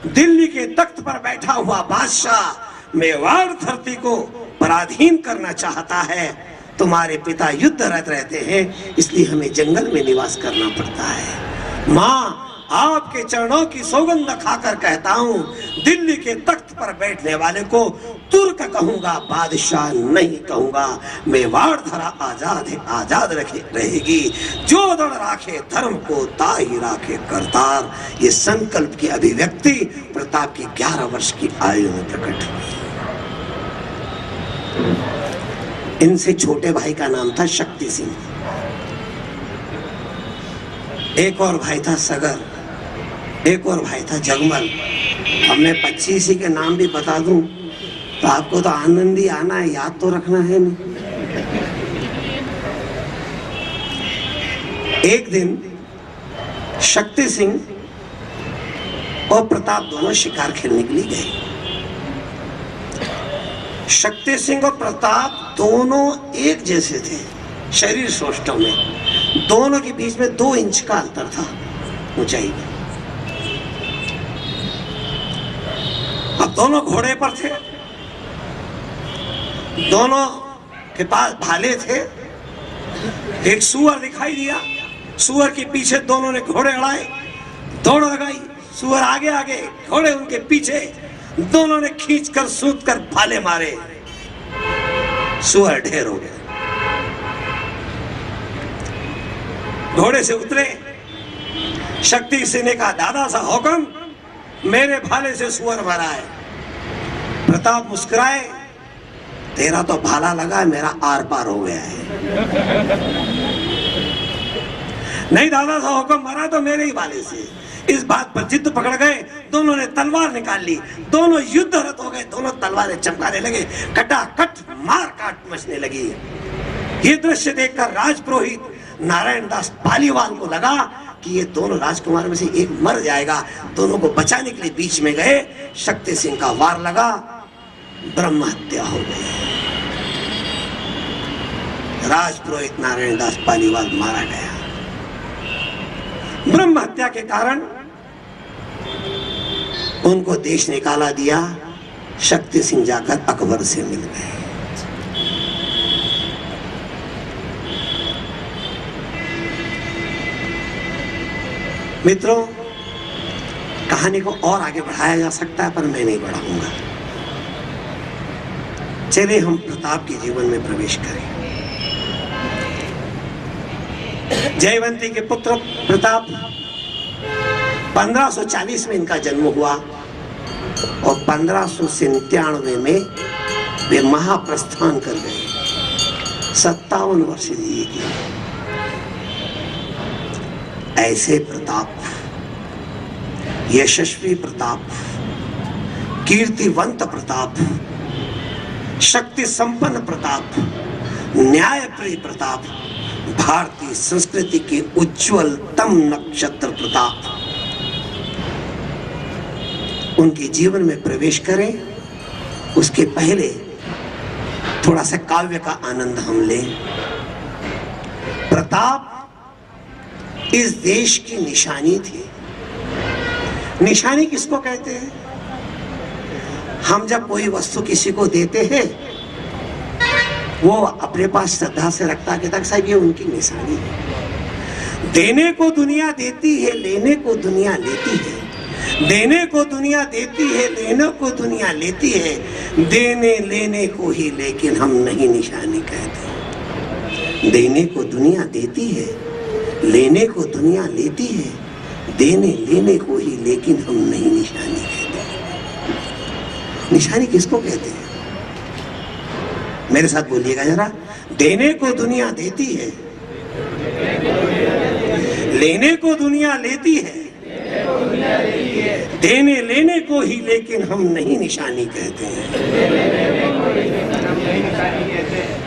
दिल्ली के तख्त पर बैठा हुआ बादशाह मेवाड़ धरती को पराधीन करना चाहता है। तुम्हारे पिता युद्धरत रहते हैं, इसलिए हमें जंगल में निवास करना पड़ता है। माँ, आपके चरणों की सौगंध खाकर कहता हूँ, दिल्ली के तख्त पर बैठने वाले को तुर्क कहूंगा, बादशाह नहीं कहूंगा। मेवाड़ धरा आजाद है, आजाद रहेगी। जो दड़ राखे धर्म को, ताही राखे करतार। ये संकल्प की अभिव्यक्ति प्रताप की 11 वर्ष की आयु में प्रकट हुई। इनसे छोटे भाई का नाम था शक्ति सिंह, एक और भाई था सगर, एक और भाई था जगमल। अब मैं 25 के नाम भी बता दूं तो आपको तो आनंद ही आना है, याद तो रखना है नहीं। एक दिन शक्ति सिंह और प्रताप दोनों शिकार खेलने के लिए गए। शक्ति सिंह और प्रताप दोनों एक जैसे थे शरीर सौष्ठव में, दोनों के बीच में 2 इंच का अंतर था ऊंचाई में। अब दोनों घोड़े पर थे, दोनों के पास भाले थे। एक सुअर दिखाई दिया, सुअर के पीछे दोनों ने घोड़े अड़ाए, दौड़ लगाई, सुअर आगे आगे, घोड़े उनके पीछे, दोनों ने खींचकर सूंघकर भाले मारे, सुअर ढेर हो गए। घोड़े से उतरे, शक्ति सिंह ने कहा, दादा सा हुक्म, मेरे भाले से सुअर मारा है। प्रताप मुस्कुराए, तेरा तो भाला लगा, मेरा आर पार हो गया है। नहीं दादा सा हुक्म, मारा तो मेरे ही भाले से। इस बात पर जिद पकड़ गए, दोनों ने तलवार निकाल ली, दोनों युद्धरत हो गए, दोनों तलवारें चमकाने लगे, कटाकट मार काट मचने लगी। ये दृश्य देखकर राजपुरोहित नारायण दास पालीवाल को लगा कि ये दोनों राजकुमार में से एक मर जाएगा। दोनों को बचाने के लिए बीच में गए, शक्ति सिंह का वार लगा, ब्रह्म हत्या हो गई। राजपुरोहित नारायण दास पालीवाल मारा गया। ब्रह्म हत्या के कारण उनको देश निकाला दिया। शक्ति सिंह जाकर अकबर से मिल गए। मित्रों, कहानी को और आगे बढ़ाया जा सकता है, पर मैं नहीं बढ़ाऊंगा। चलिए हम प्रताप के जीवन में प्रवेश करें। जयवंती के पुत्र प्रताप, 1540 में इनका जन्म हुआ और 1597 में वे महाप्रस्थान कर गए। 57 वर्ष जिए थे। ऐसे प्रताप, यशस्वी प्रताप, कीर्तिवंत प्रताप, शक्ति संपन्न प्रताप, न्यायप्रिय प्रताप, भारतीय संस्कृति के उज्ज्वलतम नक्षत्र प्रताप, उनके जीवन में प्रवेश करें उसके पहले थोड़ा सा काव्य का आनंद हम लें। प्रताप इस देश की निशानी थी। निशानी किसको कहते हैं? हम जब कोई वस्तु किसी को देते हैं, वो अपने पास श्रद्धा से रखता के तक साहब ये उनकी निशानी है। देने को दुनिया देती है, लेने को दुनिया लेती है। देने को दुनिया देती है, लेने को दुनिया लेती है। देने लेने को ही लेकिन हम नहीं निशानी कहते। देने को दुनिया देती है, लेने को दुनिया लेती है। देने लेने को ही लेकिन हम नहीं निशानी कहते। निशानी किसको कहते हैं? मेरे साथ बोलिएगा जरा। देने को दुनिया देती है, लेने को दुनिया लेती है। देने लेने को ही लेकिन हम नहीं निशानी कहते हैं।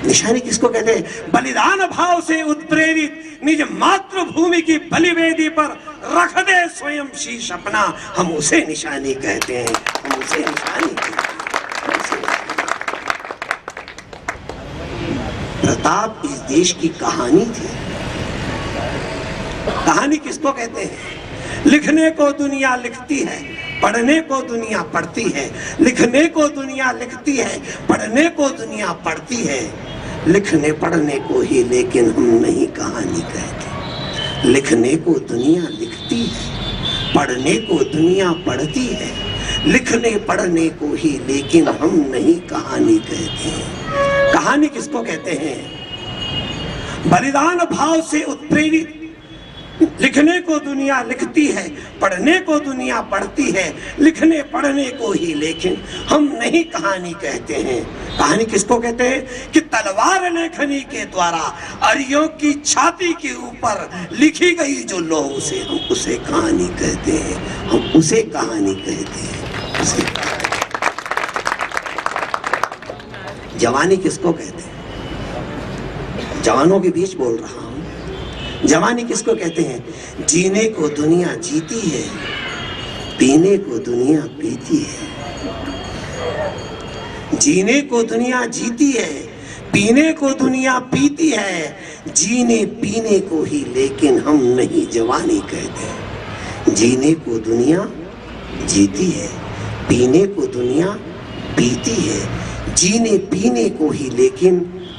निशानी किसको कहते हैं? बलिदान भाव से उत्प्रेरित निज मातृभूमि की बलिवेदी पर रख दे स्वयं शीश अपना, हम उसे निशानी कहते हैं। हम उसे निशानी कहते हैं। प्रताप इस देश की कहानी थी। कहानी किसको कहते हैं? लिखने को दुनिया लिखती है, पढ़ने को दुनिया पढ़ती है। लिखने को दुनिया लिखती है, पढ़ने को दुनिया पढ़ती है। लिखने पढ़ने को ही लेकिन हम नहीं कहानी कहते। लिखने को दुनिया लिखती है, पढ़ने को दुनिया पढ़ती है। लिखने पढ़ने को ही लेकिन हम नहीं कहानी कहते हैं। कहानी किसको कहते हैं? बलिदान भाव से उत्प्रेरित लिखने को दुनिया लिखती है, पढ़ने को दुनिया पढ़ती है। लिखने पढ़ने को ही लेकिन हम नहीं कहानी कहते हैं। कहानी किसको कहते हैं? कि तलवार लेखनी के द्वारा अरियों की छाती के ऊपर लिखी गई जो लौह से हम उसे कहानी कहते हैं। हम उसे कहानी कहते हैं। उसे जवानी किसको कहते हैं? जवानों के बीच बोल रहा हूं। जवानी किसको कहते हैं? जीने को दुनिया जीती है, पीने को दुनिया पीती है। जीने को दुनिया जीती है, पीने को दुनिया पीती है। जीने पीने को ही लेकिन हम नहीं जवानी कहते। जीने को दुनिया जीती है, पीने को दुनिया पीती है। जीने पीने को ही लेकिन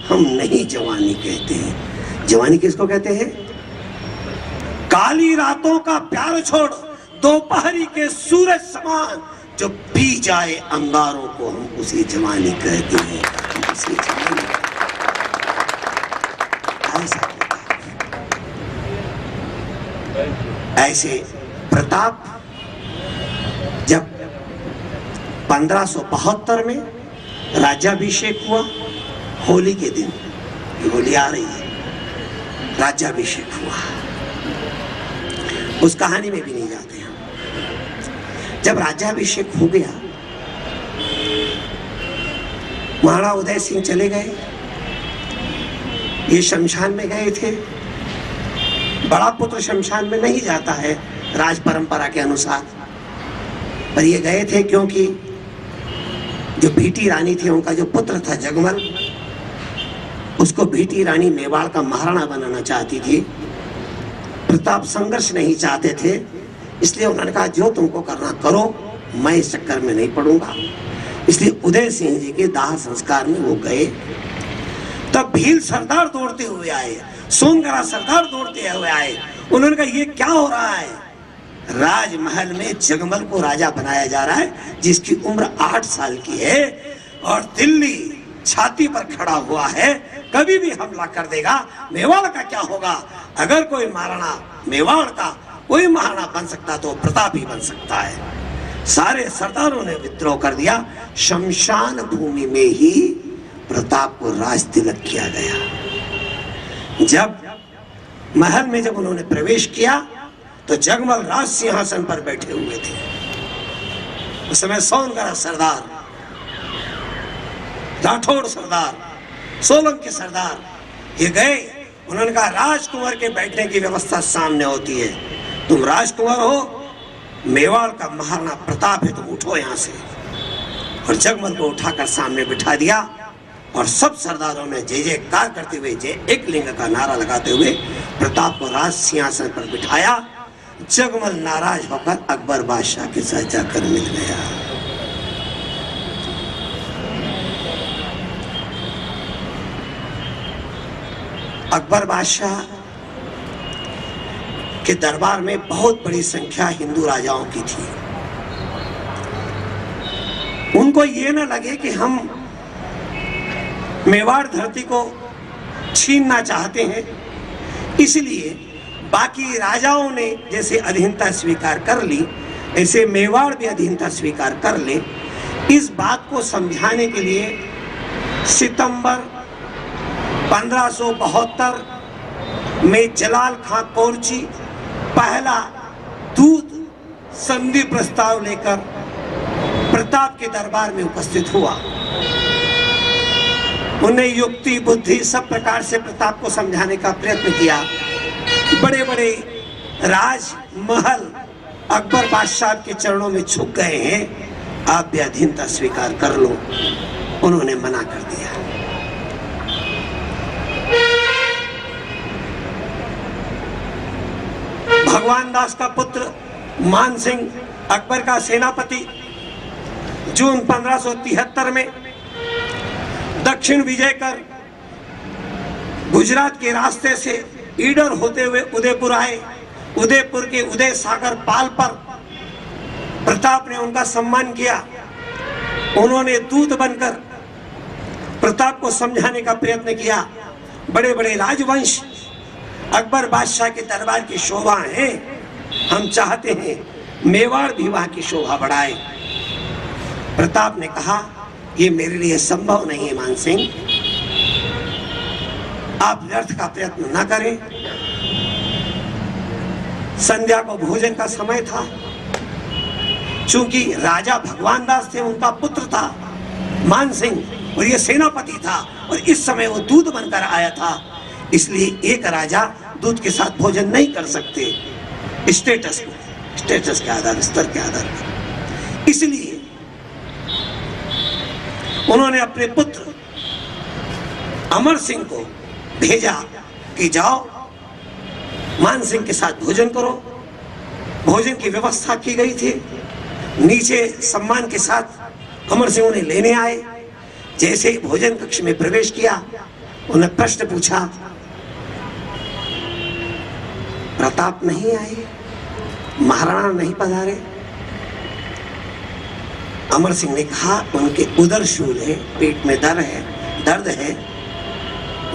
हम नहीं जवानी कहते हैं। जवानी किसको कहते हैं? काली रातों का प्यार छोड़ दोपहरी के सूरज समान जो पी जाए अंगारों को, हम उसी जवानी कहते हैं, हम उसी जवानी। ऐसे प्रताप जब 1572 में राज्याभिषेक हुआ, होली के दिन, होली आ रही है, राज्याभिषेक हुआ, उस कहानी में भी नहीं जाते हैं। जब राज्याभिषेक हो गया, महाराणा उदय सिंह चले गए, ये शमशान में गए थे। बड़ा पुत्र शमशान में नहीं जाता है राज परंपरा के अनुसार, पर ये गए थे क्योंकि जो भीटी रानी थी, उनका जो पुत्र था जगमल, उसको भीटी रानी मेवाड़ का महाराणा बनाना चाहती थी। प्रताप संघर्ष नहीं चाहते थे, इसलिए उन्होंने कहा जो तुमको करना करो, मैं इस चक्कर में नहीं पड़ूंगा। इसलिए उदय सिंह जी के दाह संस्कार में वो गए। तब भील सरदार दौड़ते हुए आए, सोनगरा सरदार दौड़ते हुए आए। उन्होंने कहा ये क्या हो रहा है? राजमहल में जगमल को राजा बनाया जा रहा है, जिसकी उम्र 8 साल की है और दिल्ली छाती पर खड़ा हुआ है, कभी भी हमला कर देगा। मेवाड़ का क्या होगा? अगर कोई महाराणा मेवाड़ का कोई महाराणा बन सकता तो प्रताप ही बन सकता है। सारे सरदारों ने विद्रोह कर दिया। शमशान भूमि में ही प्रताप को राज तिलक किया गया। जब महल में जब उन्होंने प्रवेश किया तो जगमल राज सिंहासन पर बैठे हुए थे। उस समय सोनगरा सरदार, राठौड़ सरदार, सोलंकी सरदार ये गए। उन्होंने कहा राजकुंवर के बैठने की व्यवस्था सामने होती है, तुम राजकुंवर हो, मेवाड़ का महाराणा प्रताप है, तुम उठो यहां से। और जगमल को उठाकर सामने बिठा दिया और सब सरदारों ने जय जयकार करते हुए जय एक लिंग का नारा लगाते हुए प्रताप को राज सिंहासन पर बिठाया। जगमल नाराज होकर अकबर बादशाह के साथ जाकर मिल गया। अकबर बादशाह के दरबार में बहुत बड़ी संख्या हिंदू राजाओं की थी। उनको ये न लगे कि हम मेवाड़ धरती को छीनना चाहते हैं, इसलिए बाकी राजाओं ने जैसे अधीनता स्वीकार कर ली, ऐसे मेवाड़ भी अधीनता स्वीकार कर ले। इस बात को समझाने के लिए सितंबर 1572 में जलाल खां कोरची पहला दूत संधि प्रस्ताव लेकर प्रताप के दरबार में उपस्थित हुआ। उन्हें युक्ति बुद्धि सब प्रकार से प्रताप को समझाने का प्रयत्न किया। बड़े बड़े राजमहल अकबर बादशाह के चरणों में झुक गए हैं, आप भी अधीनता स्वीकार कर लो। उन्होंने मना कर दिया। भगवान दास का पुत्र मान सिंह, अकबर का सेनापति, जून 1573 में दक्षिण विजय कर गुजरात के रास्ते से ईडर होते हुए उदयपुर आए। उदयपुर के उदय सागर पाल पर प्रताप ने उनका सम्मान किया। उन्होंने दूत बनकर प्रताप को समझाने का प्रयत्न किया। बड़े बड़े राजवंश अकबर बादशाह के दरबार की शोभा है, हम चाहते हैं मेवाड़ भी वहां की शोभा बढ़ाए। प्रताप ने कहा ये मेरे लिए संभव नहीं है मान सिंह, आप व्यर्थ का प्रयत्न न करें। संध्या को भोजन का समय था। चूंकि राजा भगवान दास थे, उनका पुत्र था मान सिंह, और ये सेनापति था और इस समय वो दूत बनकर आया था, इसलिए एक राजा दूत के साथ भोजन नहीं कर सकते, स्टेटस के आधार, स्तर के आधार पर। इसलिए उन्होंने अपने पुत्र अमर सिंह को भेजा कि जाओ मान सिंह के साथ भोजन करो। भोजन की व्यवस्था की गई थी। नीचे सम्मान के साथ अमर सिंह उन्हें लेने आए। जैसे ही भोजन कक्ष में प्रवेश किया, उन्हें प्रश्न पूछा, प्रताप नहीं आए? महाराणा नहीं पधारे। अमर सिंह ने कहा उनके उदर शूल है, पेट में दर्द है,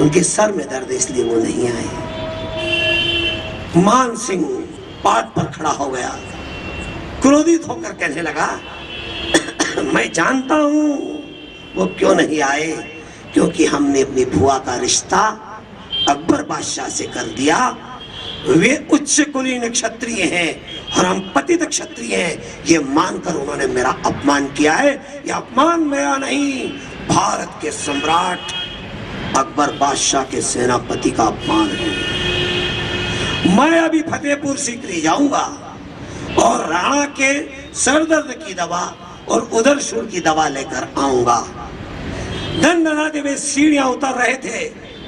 उनके सर में दर्द है, इसलिए वो नहीं आए। मान सिंह पाट पर खड़ा हो गया, क्रोधित होकर कहने लगा मैं जानता हूं वो क्यों नहीं आए, क्योंकि हमने अपनी बुआ का रिश्ता अकबर बादशाह से कर दिया। वे उच्च कुलीन क्षत्रिय हैं और हम पतित क्षत्रिय हैं, ये मानकर उन्होंने मेरा अपमान किया है। ये अपमान मेरा नहीं, भारत के सम्राट अकबर बादशाह के सेनापति का अपमान है। मैं अभी फतेहपुर सीकरी जाऊंगा और राणा के सरदर्द की दवा और उदर शूल की दवा लेकर आऊंगा। दंडनाते हुए सीढ़ियां उतर रहे थे,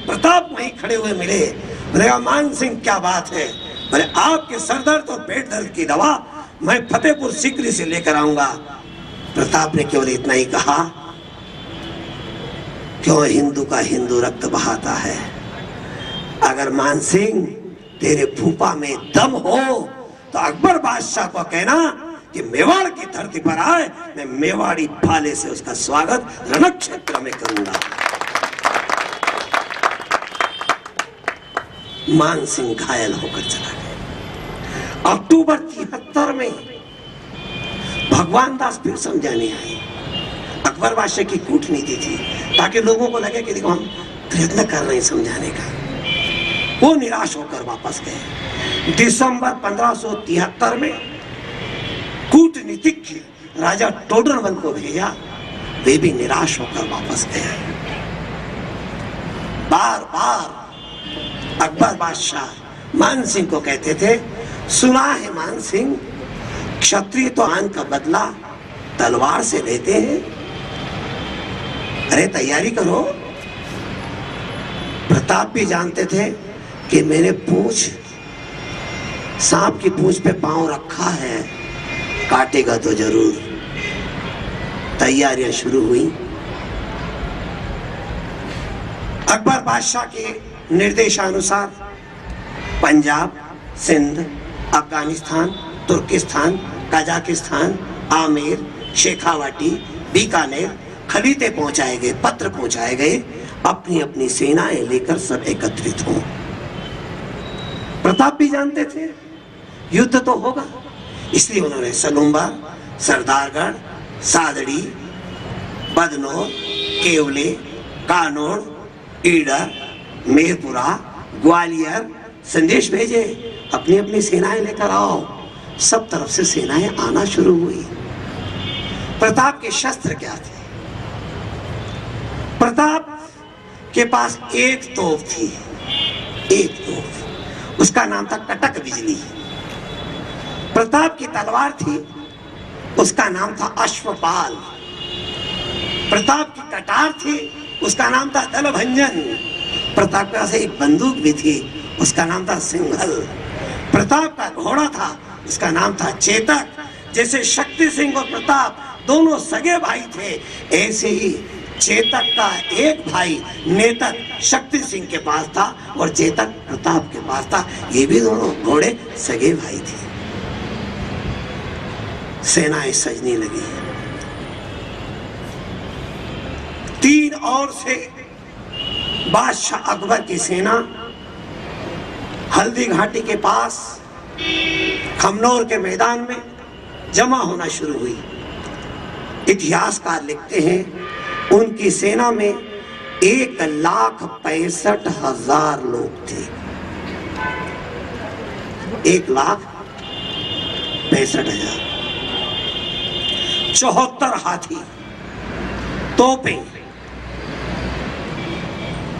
प्रताप वहीं खड़े हुए मिले। बोले मान सिंह क्या बात है? बोले आपके सरदर्द और पेट दर्द की दवा मैं फतेहपुर सीकरी से लेकर आऊंगा। प्रताप ने केवल इतना ही कहा, क्यों हिंदू का हिंदू रक्त बहाता है? अगर मान सिंह तेरे फूफा में दम हो तो अकबर बादशाह को कहना कि मेवाड़ की धरती पर आए, मैं मेवाड़ी भाले से उसका स्वागत रणक्षेत्र में करूंगा। मान सिंह घायल होकर चला गया। अक्टूबर 73 में भगवान दास फिर समझाने आए। अकबर बादशाह की कूटनीति थी ताकि लोगों को लगे कि देखो हम प्रयत्न कर रहे हैं समझाने का। वो निराश होकर वापस गए। दिसंबर 1573 में कूटनीतिक राजा टोडरमल को भेजा, वे भी निराश होकर वापस गए। बार बार अकबर बादशाह मान सिंह को कहते थे, सुना है मान सिंह, क्षत्रिय तो आन का बदला तलवार से लेते हैं, अरे तैयारी करो। प्रताप भी जानते थे कि मैंने पूंछ, सांप की पूंछ पे पांव रखा है, काटेगा तो जरूर। तैयारियां शुरू हुई। अकबर बादशाह के निर्देशानुसार पंजाब, सिंध, अफगानिस्तान, तुर्किस्तान, कजाकिस्तान, आमेर, शेखावाटी, बीकानेर खलीते पहुंचाए गए, पत्र पहुंचाए गए, अपनी अपनी सेनाएं लेकर सब एकत्रित हों। प्रताप भी जानते थे युद्ध तो होगा, इसलिए उन्होंने सलूम्बा, सरदारगढ़, सादड़ी, बदनौर, केवले, कानौड़, ईडर, मेरपुरा, ग्वालियर संदेश भेजे, अपनी अपनी सेनाएं लेकर आओ। सब तरफ से सेनाएं आना शुरू हुई। प्रताप के शस्त्र क्या थे? प्रताप के पास एक तोप थी, एक तोप, उसका नाम था कटक बिजली। प्रताप की तलवार थी, उसका नाम था अश्वपाल। प्रताप की कटार थी, उसका नाम था दलभंजन। प्रताप के पास एक बंदूक भी थी, उसका नाम था सिंघल। प्रताप का घोड़ा था, उसका नाम था चेतक। जैसे शक्ति सिंह और प्रताप दोनों सगे भाई थे, ऐसे ही चेतक का एक भाई नेतक शक्ति सिंह के पास था और चेतक प्रताप के पास था। ये भी दोनों घोड़े सगे भाई थे। सेनाएं सजने लगी। तीन ओर से बादशाह अकबर की सेना हल्दी घाटी के पास खमनौर के मैदान में जमा होना शुरू हुई। इतिहासकार लिखते हैं उनकी सेना में 1,65,000 लोग थे। 1,65,000। 74 हाथी, तोपें,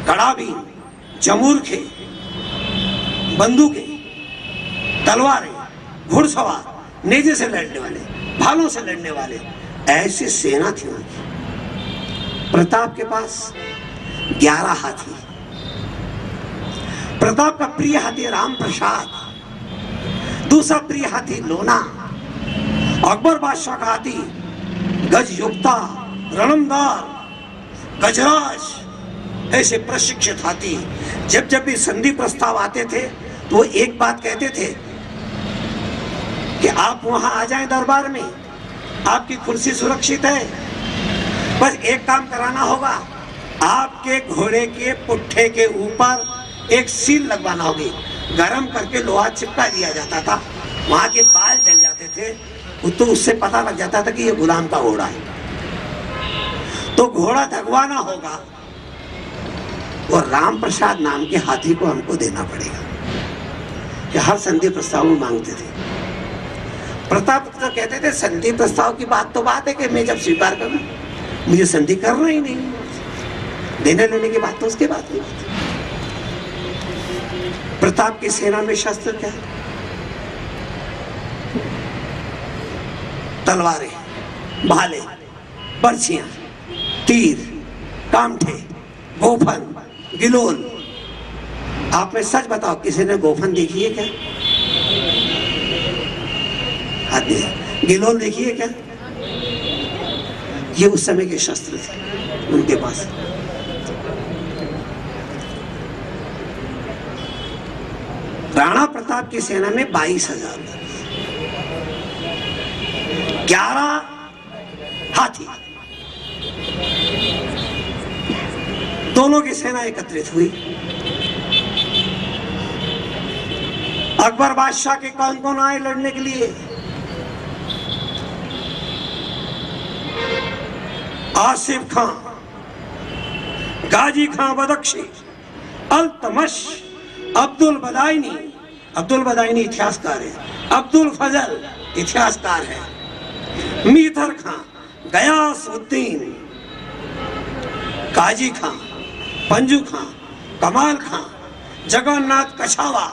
कड़ाबी, जमूरखे, बंदूकें, तलवारें, घुड़सवार, नेजे से लड़ने वाले, भालों से लड़ने वाले, ऐसी सेना थी उनकी। प्रताप के पास 11 हाथी। प्रताप का प्रिय हाथी राम प्रसाद, दूसरा प्रिय हाथी लोना। अकबर बादशाह का हाथी गजयुक्ता, रणमदार, गजराज, ऐसे प्रशिक्षित हाथी। जब जब भी संधि प्रस्ताव आते थे तो वो एक बात कहते थे कि आप वहां आ जाएं दरबार में, आपकी कुर्सी सुरक्षित है। बस एक काम कराना होगा, आपके घोड़े के पुट्ठे के ऊपर एक सील लगवाना होगी। गरम करके लोहा चिपका दिया जाता था, वहां के बाल जल जाते थे, तो उससे पता लग जाता था कि ये गुलाम का घोड़ा है। तो घोड़ा धगवाना होगा और राम प्रसाद नाम के हाथी को हमको देना पड़ेगा। कि हर संधि प्रस्ताव में मांगते थे। प्रताप तो कहते थे संधि प्रस्ताव की बात तो बात है कि मैं जब स्वीकार करूं, मुझे संधि करना ही नहीं, देने लेने की बात तो उसके बाद की बात। प्रताप की सेना में शस्त्र क्या है? तलवारें, भाले, बर्छियां, तीर, कामठे, गोफन, गिलोल। आप में सच बताओ, किसी ने गोफन देखी है क्या? गिलोल देखी है क्या? ये उस समय के शस्त्र थे उनके पास। राणा प्रताप की सेना में 22,000, 11 हाथी, दोनों की सेना एकत्रित हुई। अकबर बादशाह के कौन कौन आए लड़ने के लिए? आसिफ खां, गाजी खां बदख्शी, अल्तमश, अब्दुल बदायनी, अब्दुल बदायनी इतिहासकार है, अब्दुल फजल इतिहासकार है, मीथर खां, गयासुद्दीन, काजी खां, पंजू खां, कमाल खां, जगन्नाथ कछावा,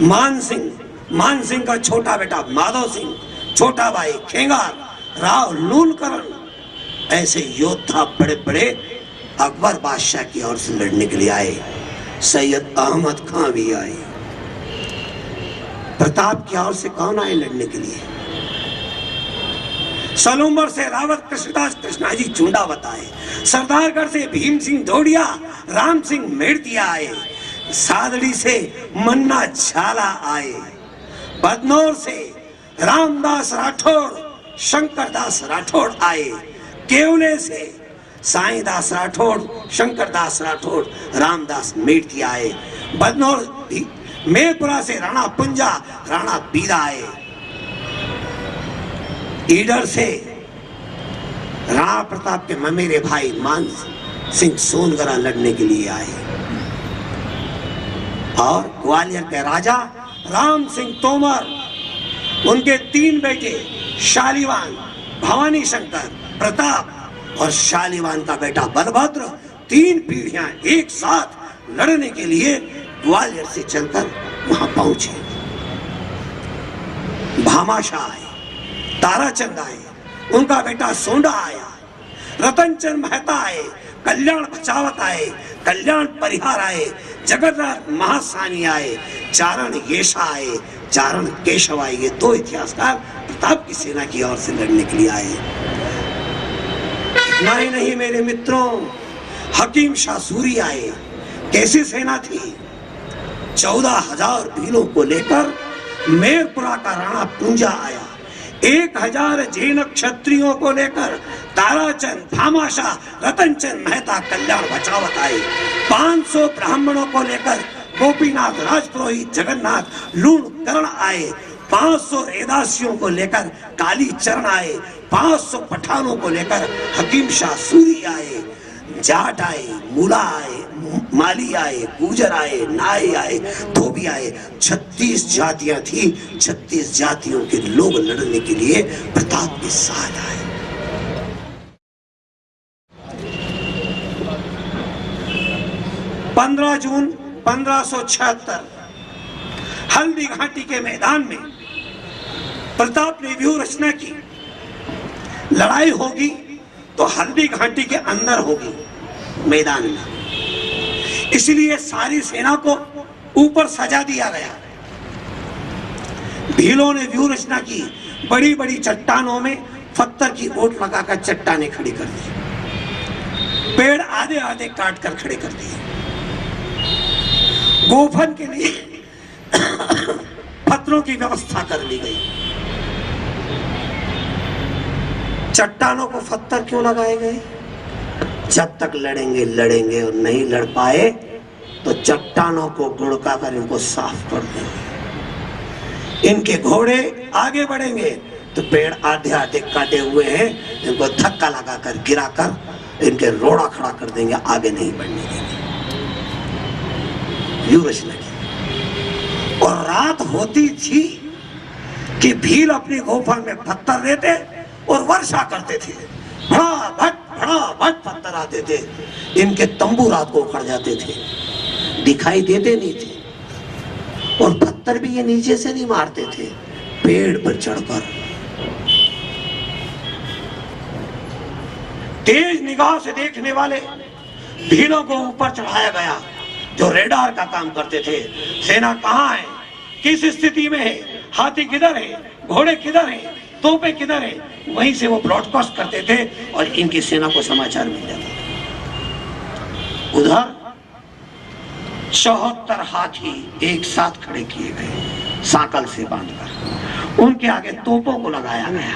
मान सिंह का छोटा बेटा माधव सिंह, छोटा भाई खेंगार, राव लूनकरण। ऐसे योद्धा बड़े बड़े अकबर बादशाह की ओर से लड़ने के लिए आए। सैयद अहमद खां भी आए। प्रताप की ओर से कौन आए लड़ने के लिए? सलूम्बर से रावत कृष्णदास कृष्णाजी चुंडावत आए। सरदारगढ़ से भीम सिंह धोड़िया, राम सिंह मेड़तिया आए। सादड़ी से मन्ना झाला आए। बदनौर से रामदास राठौड़, शंकरदास राठौड़ आए। केवले से साईदास राठौड़, शंकरदास राठौड़, रामदास मेड़ती आए। बदनौर मेरपुरा से राणा पुंजा, राणा बीरा आए। ईडर से राणा प्रताप के ममेरे भाई मान सिंह सोनगरा लड़ने के लिए आए। और ग्वालियर के राजा राम सिंह तोमर, उनके 3 बेटे शालीवान, भवानी शंकर, प्रताप और शालीवान का बेटा बलभद्र, 3 पीढ़ियां एक साथ लड़ने के लिए ग्वालियर से चलकर वहां पहुंचे। भामाशाह आए, ताराचंद आए, उनका बेटा सोंडा आया, रतनचंद मेहता आए, कल्याण बचावत आए, कल्याण परिहार आए, जगन्नाथ महासानी आए, चारण येशा आए, चारण केशव आए। ये 2 इतिहासकार प्रताप की सेना की ओर से लड़ने के लिए आए। इतना ही नहीं मेरे मित्रों, हकीम शाह सूरी आए। कैसी सेना थी? 14,000 भीलों को लेकर मेरपुरा का राणा पूंजा आया। 1,000 जैन क्षत्रियों को लेकर ताराचंद, भामाशाह, रतनचंद मेहता, कल्याण बचावत आए। 500 ब्राह्मणों को लेकर गोपीनाथ राजपुरोहित, जगन्नाथ लूणकरण आए। 500 रेदासियों को लेकर काली चरण आए। 500 पठानों को लेकर हकीम शाह सूरी आए। जाट आए, मूला आए, माली आए, गुजर आए, नाई आए, धोबी आए। 36 जातियां थी। 36 जातियों के लोग लड़ने के लिए प्रताप के साथ आए। जून 1576 हल्दी घाटी के मैदान में प्रताप ने व्यूह रचना की। लड़ाई होगी तो हल्दी घाटी के अंदर होगी, मैदान में। इसलिए सारी सेना को ऊपर सजा दिया गया। भीलों ने व्यूह रचना की। बड़ी बड़ी चट्टानों में पत्थर की ओट लगाकर चट्टानें खड़ी कर दी। पेड़ आधे आधे काट कर खड़े कर दिए। गोफन के लिए पत्थरों की व्यवस्था कर ली गई। चट्टानों को पत्थर क्यों लगाए गए? जब तक लड़ेंगे लड़ेंगे और नहीं लड़ पाए तो चट्टानों को गुड़का कर इनको साफ कर देंगे। इनके घोड़े आगे बढ़ेंगे तो पेड़ आधे आधे काटे हुए हैं, इनको धक्का लगाकर गिराकर इनके रोड़ा खड़ा कर देंगे, आगे नहीं बढ़ने देंगे। यूं रचना की। और रात होती थी कि भील अपनी गुफा में पत्थर लेते और वर्षा करते थे। भड़ाभट पत्थर आते थे, इनके तंबू रात को उखड़ जाते थे, दिखाई देते नहीं थे। और पत्थर भी ये नीचे से नहीं मारते थे, पेड़ पर चढ़कर। तेज निगाह से देखने वाले भीलों को ऊपर चढ़ाया गया, जो रेडार का काम करते थे। सेना कहाँ है, किस स्थिति में है, हाथी किधर है, घोड़े किधर है, तोपे किधर है, वहीं से वो ब्रॉडकास्ट करते थे और इनकी सेना को समाचार मिल जाता था। उधर 74 हाथी एक साथ खड़े किए गए, सांकल से बांधकर। उनके आगे तोपों को लगाया गया,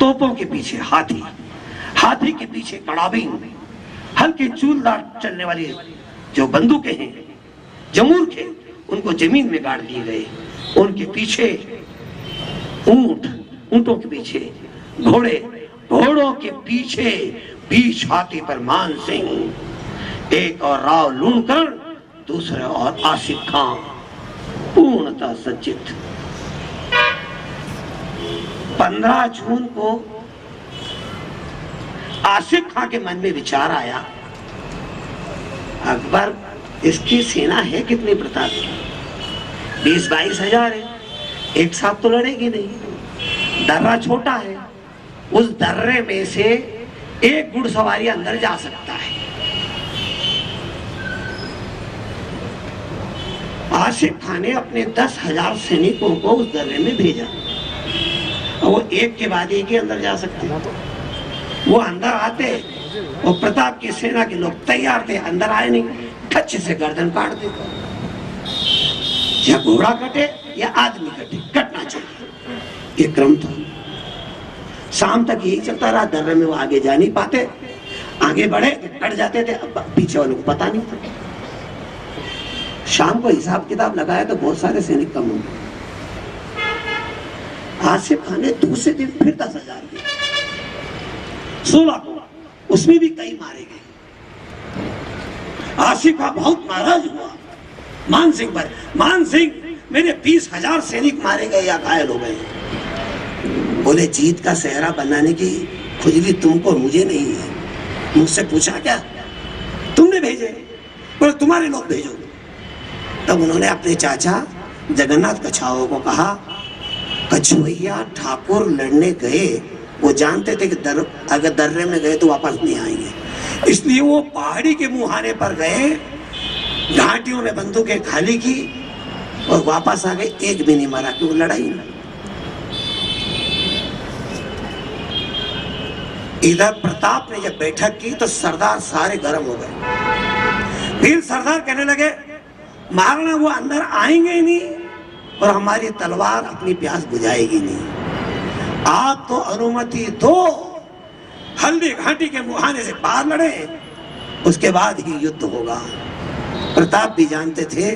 तोपों के पीछे हाथी, हाथी के पीछे कड़ाबीन, हल्के चूलदार चलने वाली जो बंदूकें हैं, जमूर्खे, उनको जमीन में गाड़ दिए गए। उनके पीछे ऊंट, ऊंटों के पीछे घोड़े, घोड़ों के पीछे बीच हाथी पर मान सिंह, एक और राव लूणकरण, दूसरे और आसिफ खां, पूर्णतः सज्जित। 15 जून को आसिफ खां के मन में विचार आया, अकबर इसकी सेना है कितनी प्रताप की, 20-22 हजार है, एक साथ तो लड़ेगी नहीं। दर्रा छोटा है, उस दर्रे में से एक घुड़सवारी अंदर जा सकता है। आसिफ खान ने अपने 10,000 सैनिकों को उस दर्रे में भेजा, और वो एक के बाद एक ही अंदर जा सकते हैं। वो अंदर आते और प्रताप की सेना के लोग तैयार थे, अंदर आए नहीं, खच्चे से गर्दन काट देते। या घोड़ा कटे या आदमी कटे, कटना चाहिए, ये क्रम था। शाम तक यही चलता रहा, दर्रे में वो आगे जा नहीं पाते, आगे बढ़े कट जाते थे, अब पीछे वालों को पता नहीं था। शाम को हिसाब किताब लगाया तो बहुत सारे सैनिक कम हो गए। आसिफ खान ने दूसरे दिन फिर 10,000 दिए, 16 को, उसमें भी कई मारे गए। आसिफ खान बहुत नाराज हुआ मान सिंह पर। मान सिंह, मेरे 20,000 सैनिक मारे गए या घायल हो गए। बोले जीत का सेहरा बनाने की खुजली तुमको, मुझे नहीं है। मुझसे पूछा क्या, तुमने भेजे? बोले तुम्हारे लोग भेजो। तब उन्होंने अपने चाचा जगन्नाथ कछाओ को कहा, कछुवैया ठाकुर लड़ने गए, वो जानते थे कि अगर दर्रे में गए तो वापस नहीं आएंगे, इसलिए वो पहाड़ी के मुहाने पर गए, घाटियों में बंदूकें खाली की और वापस आ गए, एक भी नहीं मारा, क्यों? लड़ाई ना। इधर प्रताप ने जब बैठक की तो सरदार सारे गर्म हो गए। फिर सरदार कहने लगे, मारना वो अंदर आएंगे ही नहीं और हमारी तलवार अपनी प्यास बुझाएगी नहीं। आप तो अनुमति दो, हल्दी घाटी के मुहाने से बाहर लड़े, उसके बाद ही युद्ध होगा। प्रताप भी जानते थे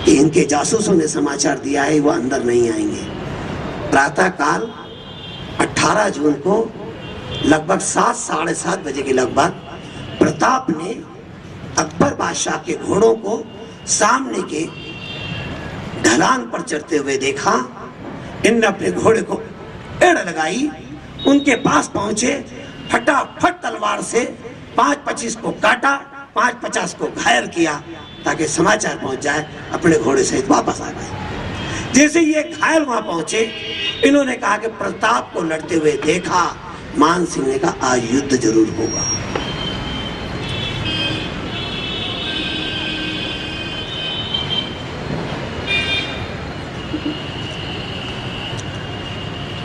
कि इनके जासूसों ने समाचार दिया है, वो अंदर नहीं आएंगे। प्रातः काल 18 जून को लगभग 7-7:30 बजे के लगभग प्रताप ने अकबर बादशाह के घोड़ों को सामने के ढलान पर चढ़ते हुए देखा। इनने अपने घोड़े को एड़ लगाई, उनके पास पहुंचे, फटाफट तलवार से 5-25 को काटा, 5-50 को घायल किया, ताकि समाचार पहुंच जाए, अपने घोड़े सहित वापस आ गए। जैसे ये घायल वहां पहुंचे, इन्होंने कहा कि प्रताप को लड़ते हुए देखा। मान सिंह ने कहा, आज युद्ध जरूर होगा।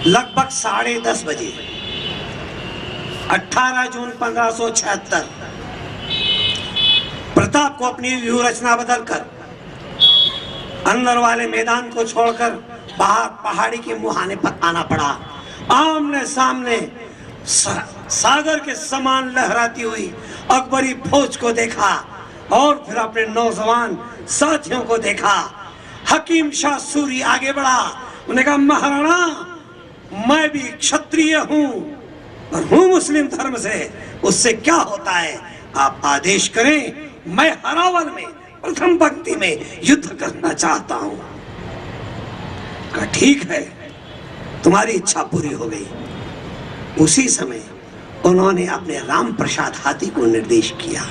लगभग 10:30 बजे 18 जून 1576 प्रताप को अपनी व्यूह रचना बदलकर अंदर वाले मैदान को छोड़कर बाहर पहाड़ी के मुहाने पर आना पड़ा। आमने सामने सागर के समान लहराती हुई अकबरी फौज को देखा और फिर अपने नौजवान साथियों को देखा। हकीम शाह सूरी आगे बढ़ा, उन्होंने कहा महाराणा, मैं भी क्षत्रिय हूं और हूं मुस्लिम धर्म से, उससे क्या होता है, आप आदेश करें। मैं हरावन में प्रथम पंक्ति में युद्ध करना चाहता हूं। कहा ठीक है, तुम्हारी इच्छा पूरी हो गई। उसी समय उन्होंने अपने राम प्रसाद हाथी को निर्देश किया,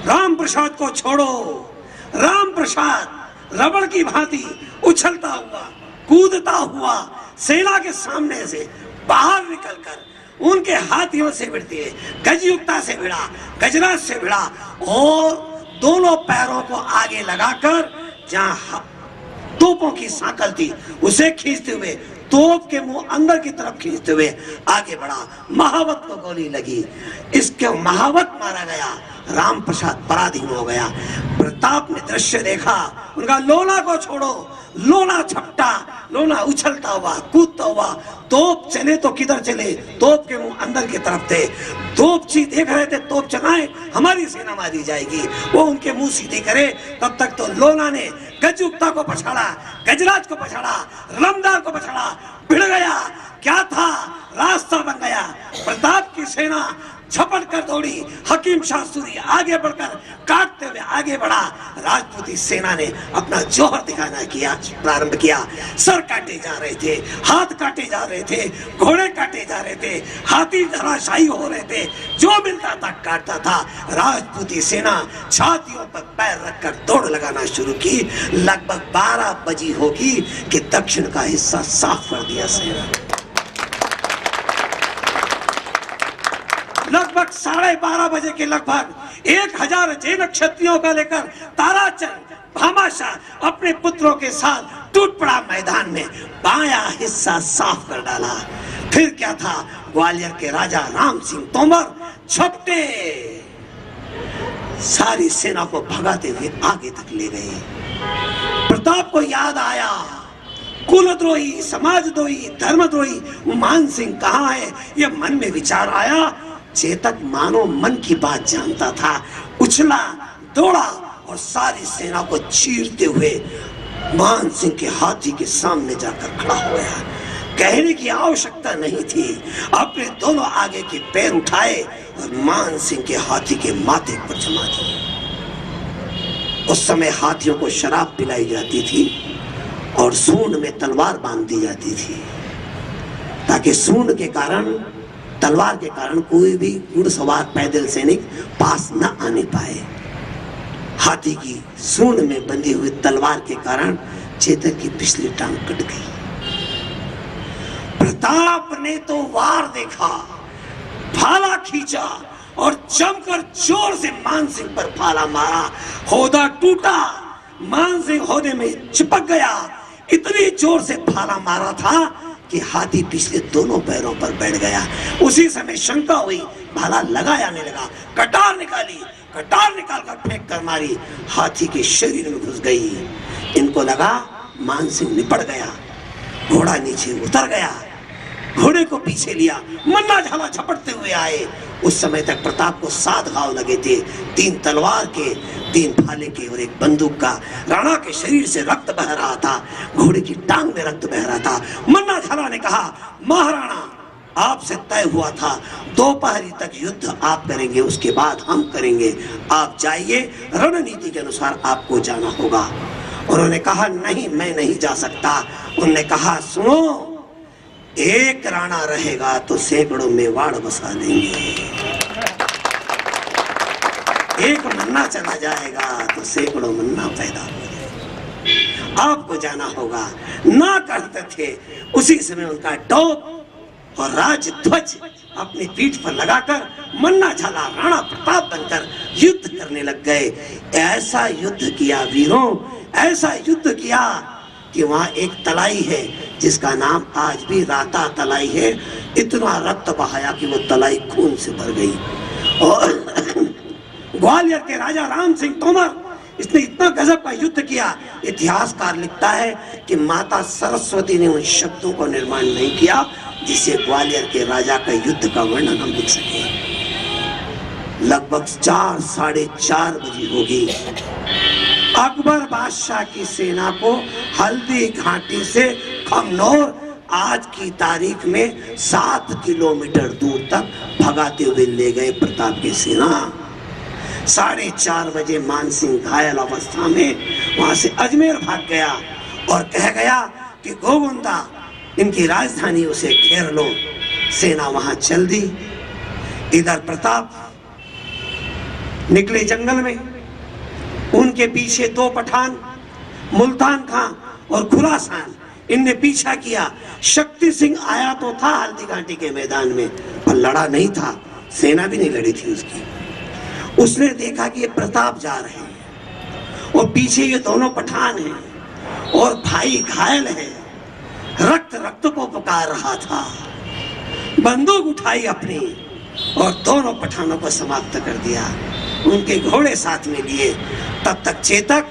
राम प्रसाद को छोड़ो। राम प्रसाद रबड़ की भांति उछलता हुआ, कूदता हुआ सेना के सामने से बाहर निकलकर उनके हाथियों से भिड़ती है, गजयुक्ता से भिड़ा, गजराज से भिड़ा और दोनों पैरों को आगे लगाकर जहां तोपों की सांकल थी उसे खींचते हुए, तोप के मुंह अंदर की तरफ खींचते हुए आगे बढ़ा। महावत को गोली लगी, इसके महावत मारा गया, राम प्रसाद पराधीन हो गया। प्रताप ने दृश्य देखा, उनका लोना को छोड़ो, लोना झपटा, लोना उछलता हुआ, कूदता हुआ। तोप चले तो किधर चले, तोप के मुंह अंदर की तरफ थे। तोपची देख रहे थे तोप चलाएं, हमारी सेना मारी जाएगी। वो उनके मुंह सीधे करे, तब तक तो लोना ने गजयुक्ता को पछाड़ा, गजराज को पछाड़ा, रमदार को पछाड़ा, भिड़ गया। क्या था, रास्ता बन गया। प्रताप की सेना झपट कर दौड़ी, हकीम शाह सूरी आगे बढ़कर काटते हुए आगे बढ़ा। राजपूती सेना ने अपना जोहर दिखाना किया, प्रारंभ किया। सर काटे जा रहे थे, हाथ काटे जा रहे थे, घोड़े काटे जा रहे थे, हाथी धराशायी हो रहे थे, जो मिलता था काटता था। राजपूती सेना छातियों पर पैर रखकर दौड़ लगाना शुरू की। लगभग 12 बजी होगी कि दक्षिण का हिस्सा साफ कर दिया सेना। लगभग 12:30 बजे के लगभग 1000 जैन क्षत्रियों का लेकर ताराचंद भामाशाह अपने पुत्रों के साथ टूट पड़ा मैदान में, बाया हिस्सा साफ कर डाला। फिर क्या था, ग्वालियर के राजा राम सिंह तोमर झपटे सारी सेना को भगाते हुए आगे तक ले गए। प्रताप को याद आया, कुलद्रोही, समाजद्रोही, धर्मद्रोही मान सिंह कहाँ है, यह मन में विचार आया। चेतक मानो मन की बात जानता था, उछला, दौड़ा और सारी सेना को चीरते हुए मान सिंह के हाथी के सामने जाकर खड़ा हो गया। कहने की आवश्यकता नहीं थी, अपने दोनों आगे के पैर उठाए और मान सिंह के हाथी के माथे पर जमा दिए। उस समय हाथियों को शराब पिलाई जाती थी और सूंड में तलवार बांध दी जाती थी, ताकि सूंड के कारण, तलवार के कारण कोई भी घुड़सवार पैदल सैनिक पास न आने पाए। हाथी की सूंड में बंधी हुई तलवार के कारण चेतक की पिछली टांग कट गई। प्रताप ने तो वार देखा, भाला खींचा और जमकर जोर से मान सिंह पर भाला मारा। होदा टूटा, मान सिंह होदे में चिपक गया। इतनी जोर से भाला मारा था कि हाथी पिछले दोनों पैरों पर बैठ गया। उसी समय शंका हुई, भाला लगा या नहीं लगा। कटार निकाली, कटार निकालकर फेंक कर मारी, हाथी के शरीर में घुस गई। इनको लगा मान सिंह निपट गया, घोड़ा नीचे उतर गया, घोड़े को पीछे लिया, मन्ना झाला झपटते हुए आए। उस समय तक प्रताप को 7 घाव लगे थे, 3 तलवार के, 3 भाले के और 1 बंदूक का। राणा के शरीर से रक्त बह रहा था, घोड़े की टांग में रक्त बह रहा था। मन्ना झाला ने कहा, महाराणा, आपसे तय हुआ था दोपहरी तक युद्ध आप करेंगे, उसके बाद हम करेंगे। आप जाइए, रणनीति के अनुसार आपको जाना होगा। उन्होंने कहा, नहीं, मैं नहीं जा सकता। उन्होंने कहा, सुनो, एक राणा रहेगा तो सैकड़ों मेवाड़ बसा देंगे, एक मन्ना चला जाएगा तो सैकड़ों मन्ना पैदा हो जाएगा, आपको जाना होगा। ना करते थे। उसी समय उनका टोप और राज ध्वज अपनी पीठ पर लगाकर मन्ना झाला राणा प्रताप बनकर युद्ध करने लग गए। ऐसा युद्ध किया वीरों, ऐसा युद्ध किया कि वहां एक तलाई है जिसका नाम आज भी राता तलाई है। इतना रक्त बहाया कि वो तलाई खून से भर गई। और ग्वालियर के राजा राम सिंह तोमर इसने इतना गजब का युद्ध किया। इतिहासकार लिखता है कि माता सरस्वती ने उन शब्दों को निर्माण नहीं किया जिससे ग्वालियर के राजा का युद्ध का वर्णन हम लिख सके। लगभग 4 साढ़े 4 बजे होगी। अकबर बादशाह की सेना को हल्दी घाटी से खमनोर आज की तारीख में 7 किलोमीटर दूर तक भगाते हुए ले गए प्रताप की सेना। 4:30 बजे मानसिंह घायल अवस्था में वहां से अजमेर भाग गया और कह गया कि गोविंदा इनकी राजधानी उसे घेर लो। सेना वहां चल दी। इधर प्रताप निकले जंगल में, उनके पीछे 2 पठान मुल्तान खां और खुरासान, इनने पीछा किया। शक्ति सिंह आया तो था हल्दी घाटी के मैदान में, पर लड़ा नहीं था, सेना भी नहीं लड़ी थी उसकी। उसने देखा कि ये प्रताप जा रहे हैं और पीछे ये दोनों पठान हैं और भाई घायल है, रक्त रक्त को पुकार रहा था। बंदूक उठाई अपनी और दोनों पठानों को समाप्त कर दिया। उनके घोड़े साथ में लिए। तब तक चेतक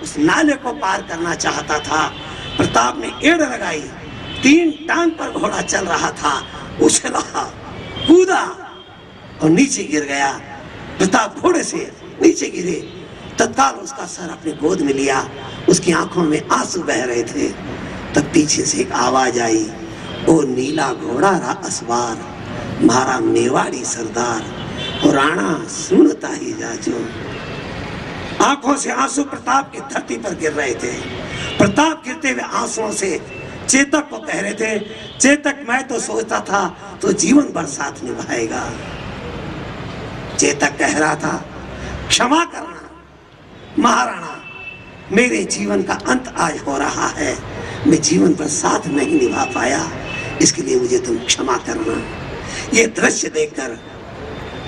उस नाले को पार करना चाहता था। प्रताप ने एड़ लगाई, 3 टांग पर घोड़ा चल रहा था, उछला, कूदा और नीचे गिर गया। प्रताप घोड़े से नीचे गिरे। तत्काल उसका सर अपनी गोद में लिया, उसकी आंखों में आंसू बह रहे थे। तब पीछे से एक आवाज आई, ओ नीला घोड़ा रा असवार, मारा मेवाड़ी सरदार, और राणा सुनता ही जाजो। आंखों से आंसू प्रताप की धरती पर गिर रहे थे। प्रताप गिरते हुए आंसुओं से चेतक को कह रहे थे, चेतक मैं तो सोचता था तो जीवन भर साथ निभाएगा। चेतक कह रहा था, क्षमा करना महाराणा, मेरे जीवन का अंत आज हो रहा है, मैं जीवन भर साथ नहीं निभा पाया, इसके लिए मुझे तुम क्षमा करना। ये दृश्य देखकर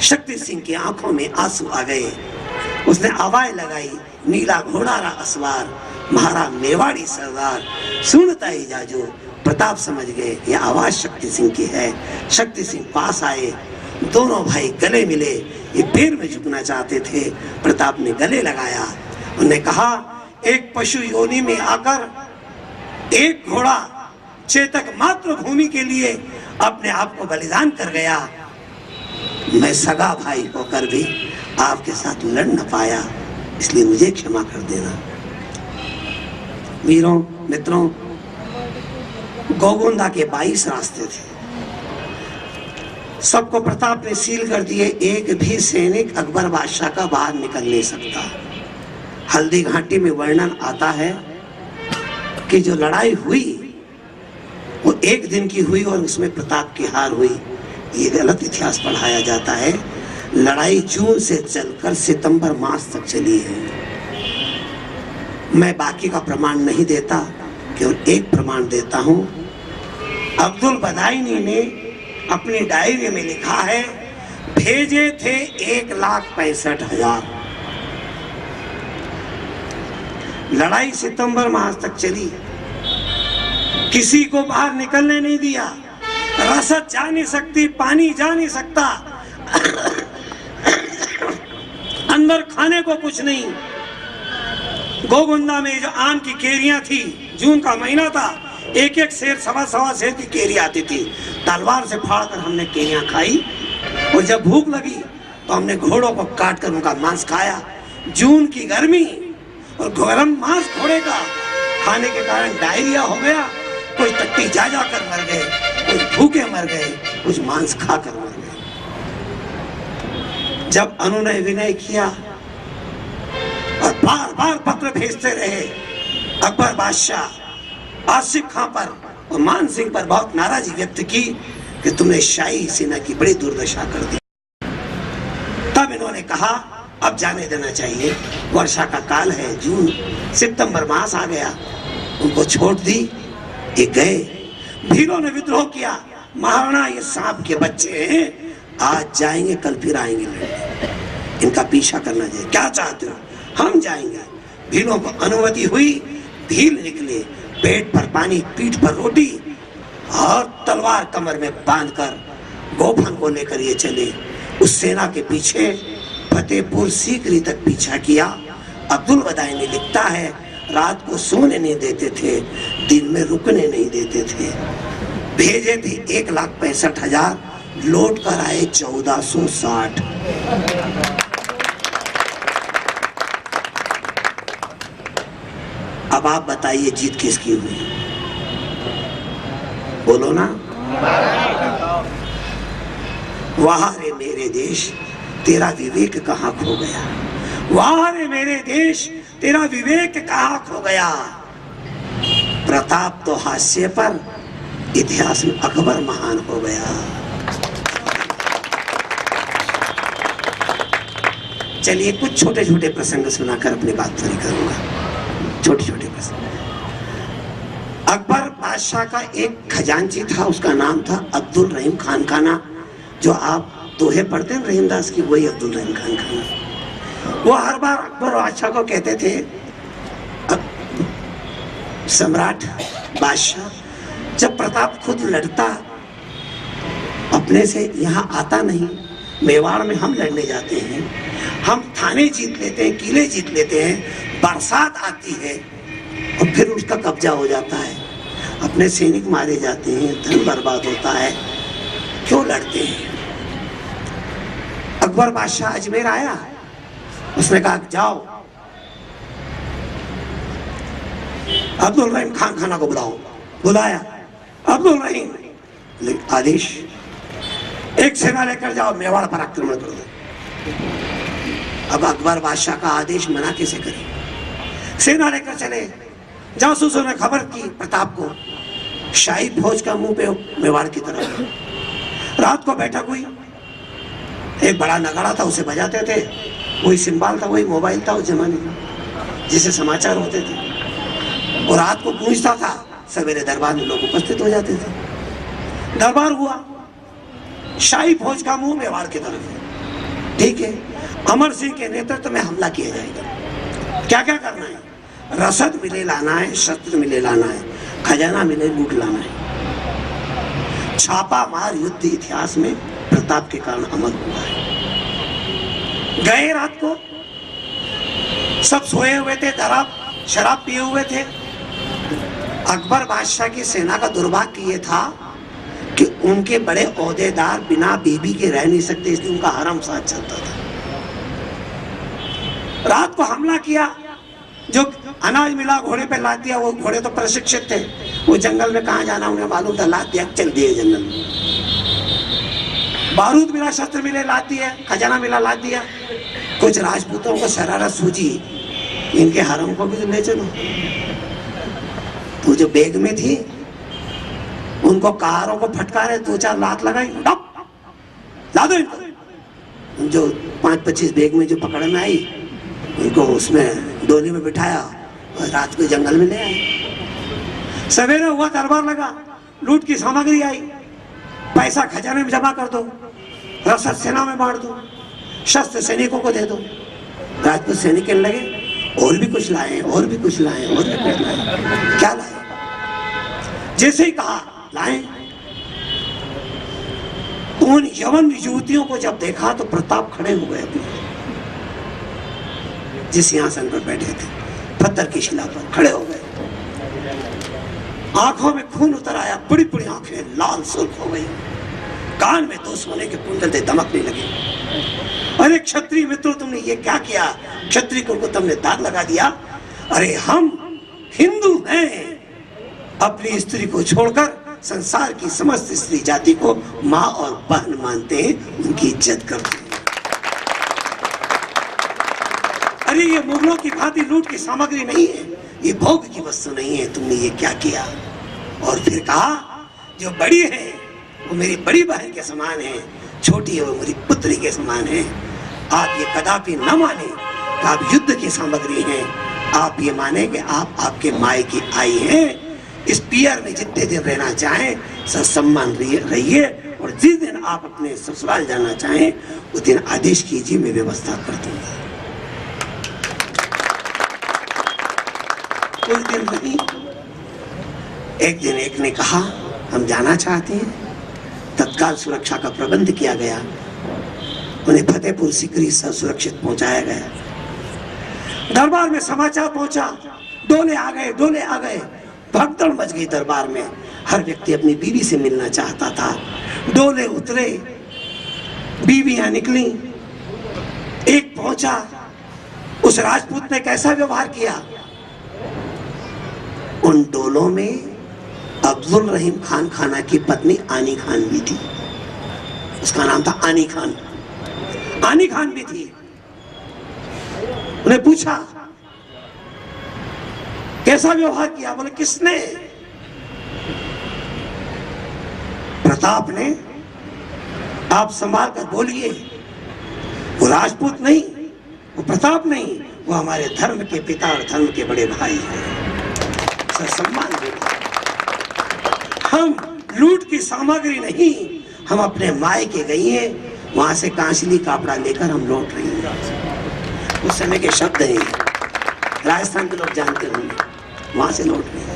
शक्ति सिंह की आंखों में आंसू आ गए। उसने आवाज लगाई, नीला घोड़ा रा असवार, महारा मेवाड़ी सरदार, सुनता ही जाजो। प्रताप समझ गए ये आवाज शक्ति सिंह की है। शक्ति सिंह पास आए, दोनों भाई गले मिले, ये पैर में झुकना चाहते थे। प्रताप ने गले लगाया, उन्होंने कहा, एक पशु योनि में आकर एक घोड़ा चेतक मातृभूमि के लिए अपने आप को बलिदान कर गया। मैं सगा भाई होकर भी आपके साथ लड़ न पाया, इसलिए मुझे क्षमा कर देना। वीरों मित्रों, गोगोंदा के 22 रास्ते थे, सबको प्रताप ने सील कर दिए। एक भी सैनिक अकबर बादशाह का बाहर निकल नहीं सकता। हल्दी घाटी में वर्णन आता है कि जो लड़ाई हुई वो 1 दिन की हुई और उसमें प्रताप की हार हुई। ये गलत इतिहास पढ़ाया जाता है। लड़ाई जून से चलकर सितंबर मास तक चली है। मैं बाकी का प्रमाण नहीं देता, केवल एक प्रमाण देता हूं। अब्दुल बदायनी ने अपनी डायरी में लिखा है, भेजे थे 1,65,000। लड़ाई सितंबर मास तक चली, किसी को बाहर निकलने नहीं दिया। रसद जा नहीं सकती, पानी जा नहीं सकता, अंदर खाने को कुछ नहीं। गोगुंदा में जो आम की केरियां थी, जून का महीना था, 1-1 सेर, 1.25 सेर की केरी आती थी। तलवार से फाड़ कर हमने केरियां खाई और जब भूख लगी तो हमने घोड़ों को काट कर उनका मांस खाया। जून की गर्मी और गरम मांस घोड़े का खाने के कारण डायरिया हो गया। कोई टट्टी जा कर मर गए, कुछ भूखे मर गए, कुछ मांस खाकर मर गए। जब अनुनय विनय किया और बार बार पत्र भेजते रहे, अकबर बादशाह आसिफ खां पर और मान सिंह पर बहुत नाराजगी व्यक्त की कि तुमने शाही सेना की बड़ी दुर्दशा कर दी। तब इन्होंने कहा अब जाने देना चाहिए, वर्षा का काल है, जून सितंबर मास आ गया। उनको छोड़ दी, ये गए। भीलों ने विद्रोह किया, महाराणा ये सांप के बच्चे हैं, आज जाएंगे कल फिर आएंगे लड़ने, इनका पीछा करना चाहिए। क्या चाहते हो? हम जाएंगे। भीलों को अनुमति हुई, भील निकले, पेट पर पानी, पीठ पर रोटी और तलवार कमर में बांधकर गोफन को लेकर ये चले। उस सेना के पीछे फतेहपुर सीकरी तक पीछा किया। अब्दुल बदायूनी लिखता है, रात को सोने नहीं देते थे, दिन में रुकने नहीं देते थे। भेजे थे 1,65,000, लौट कर आए 1460। अब आप बताइए जीत किसकी हुई? बोलो ना। वहां रे मेरे देश तेरा विवेक कहाँ खो गया, वहां रे मेरे देश तेरा विवेक कहाँ खो गया। प्रताप तो हास्य पर, इतिहास में अकबर महान हो गया। चलिए कुछ छोटे छोटे प्रसंग सुनाकर अपनी बात पूरी करूंगा। छोटे छोटे प्रसंग। अकबर बादशाह का एक खजांची था, उसका नाम था अब्दुल रहीम खान खाना। जो आप दोहे पढ़ते हैं रहीमदास की, वही अब्दुल रहीम खान खाना। वो हर बार अकबर बादशाह को कहते थे, सम्राट बादशाह, जब प्रताप खुद लड़ता अपने से यहाँ आता नहीं, मेवाड़ में हम लड़ने जाते हैं, हम थाने जीत लेते हैं, किले जीत लेते हैं, बरसात आती है और फिर उसका कब्जा हो जाता है, अपने सैनिक मारे जाते हैं, धन बर्बाद होता है, क्यों लड़ते हैं? अकबर बादशाह अजमेर आया, उसने कहा जाओ अब्दुल रहीम खान खाना को बुलाओ। बुलाया अब्दुल रहीम, आदेश, एक सेना लेकर जाओ, मेवाड़ पर आक्रमण कर दो। अब अकबर बादशाह का आदेश मना कैसे करे? सेना लेकर चले। जासूसों ने खबर की प्रताप को, शाही फौज का मुंह पे मेवाड़ की तरफ। रात को बैठक हुई, एक बड़ा नगाड़ा था, उसे बजाते थे, वही सिंबाल था, वही मोबाइल था उस जमाने में, जिसे समाचार होते थे, और रात को गूंजता था। सवेरे दरबार में लोग उपस्थित हो जाते थे। दरबार हुआ, शाही फौज का मुंह मेवाड़ की तरफ है, ठीक है। अमर सिंह के नेतृत्व में हमला किया जाएगा। क्या क्या करना है? रसद मिले लाना है, शस्त्र मिले लाना है, खजाना मिले लूट लाना है। छापा मार युद्ध इतिहास में प्रताप के कारण अमर हुआ है। गए रात को, सब सोए हुए थे, शराब पिए हुए थे। अकबर बादशाह की सेना का दुर्भाग्य ये था कि उनके बड़े ओहदेदार बिना बीबी के रह नहीं सकते, इसलिए उनका हरम साथ चलता था। रात को हमला किया, जो अनाज मिला घोड़े पे लाद दिया। वो घोड़े तो प्रशिक्षित थे, वो जंगल में कहाँ जाना उन्हें मालूम था, लाद दिया, चल दिए जंगल में। बारूद मिला, शस्त्र मिले, लाद दिया, खजाना मिला, लाद दिया। कुछ राजपूतों को शरारत सूझी, इनके हरम को भी तो ले चलो। तो जो बेग में थी, उनको कारों को फटकारे, 2-4 लात लगाई, ला दो इनको। जो 5-25 बेग में जो पकड़ में आई, उनको उसमें डोली में बिठाया और रात को जंगल में ले आए। सवेरे हुआ, दरबार लगा, लूट की सामग्री आई, पैसा खजाने में जमा कर दो, रसद सेना में बांट दो, शस्त्र सैनिकों को दे दो। राजपूत सैनिक कहने लगे और भी कुछ लाए, और भी कुछ लाए, और भी कुछ लाए। क्या लाए? जैसे ही कहा लाए, उन यवन युवतियों को जब देखा तो प्रताप खड़े हो गए अपने जिस सिंहासन पर बैठे थे, पत्थर की शिला पर खड़े हो गए। आंखों में खून उतर आया, बड़ी बड़ी आंखें लाल सुर्ख हो गई, कान में 2 सोने के कुंडल दमकने लगे। अरे क्षत्रिय मित्रों, तुमने ये क्या किया? क्षत्रिय को तुमने दाग लगा दिया। अरे हम हिंदू हैं, अपनी स्त्री को छोड़कर संसार की समस्त स्त्री जाति को माँ और बहन मानते हैं, उनकी इज्जत करते हैं। अरे ये मुगलों की भांति लूट की सामग्री नहीं है, ये भोग की वस्तु नहीं है, तुमने ये क्या किया? और फिर कहा, जो बड़ी है वो मेरी बड़ी बहन के समान है, छोटी है वो मेरी पुत्री के समान है। आप ये कदापि न माने कि आप युद्ध की सामग्री हैं, आप ये माने कि आप आपके माए की आई हैं। इस पियर में जितने दिन रहना चाहें सम्मान रहिए, और जिस दिन आप अपने ससुराल जाना चाहें उस दिन आदेश कीजिए, मैं व्यवस्था कर दूंगा। कुछ दिन नहीं, एक दिन एक ने कहा हम जाना चाहते हैं। तत्काल सुरक्षा का प्रबंध किया गया, उन्हें फतेहपुर सीकरी से सुरक्षित पहुंचाया गया। दरबार में समाचार पहुंचा, डोले आ गए, डोले आ गए, भगदड़ मच गई दरबार में। हर व्यक्ति अपनी बीवी से मिलना चाहता था। डोले उतरे, बीवियां निकली, एक पहुंचा। उस राजपूत ने कैसा व्यवहार किया? उन डोलों में अब्दुल रहीम खान खाना की पत्नी आनी खान भी थी। उसका नाम था आनी खान। आनी खान भी थी। उन्हें पूछा कैसा व्यवहार किया? बोले किसने? प्रताप ने। आप संभाल कर बोलिए, वो राजपूत नहीं, वो प्रताप नहीं, वो हमारे धर्म के पिता और धर्म के बड़े भाई हैं। सम्मान देना। हम लूट की सामग्री नहीं, हम अपने मायके गई हैं, वहां से कांचली कपड़ा लेकर हम लौट रही हैं। उस समय के शब्द हैं, राजस्थान के लोग जानते होंगे। वहां से लौट रही हैं।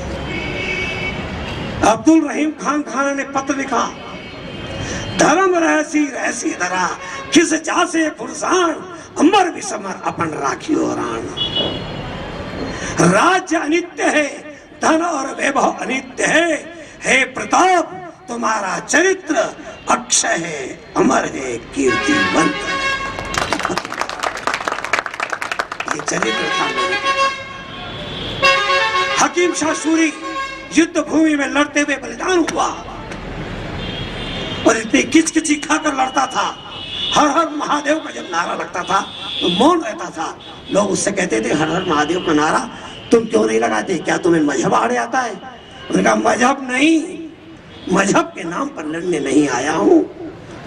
अब्दुल रहीम खान खाना ने पत्र लिखा, धर्म रहसी रहसी धरा, किस जासे फुरसान, अमर विसमर अपन राखियो राण। राज्य अनित्य है, धन और वैभव अनित्य है। हे प्रताप, तुम्हारा चरित्र अक्षय है, अमर है, कीर्तिवंत। ये चरित्र था मेरे। हकीम शाह सूरी युद्ध भूमि में लड़ते हुए बलिदान हुआ और इतनी किचकिची खाकर लड़ता था। हर हर महादेव का जब नारा लगता था तो मौन रहता था। लोग उससे कहते थे, हर हर महादेव का नारा तुम क्यों नहीं लगाते? क्या तुम्हें मजहब आड़े आता है? उन्होंने कहा, मजहब नहीं, मजहब के नाम पर लड़ने नहीं आया हूं,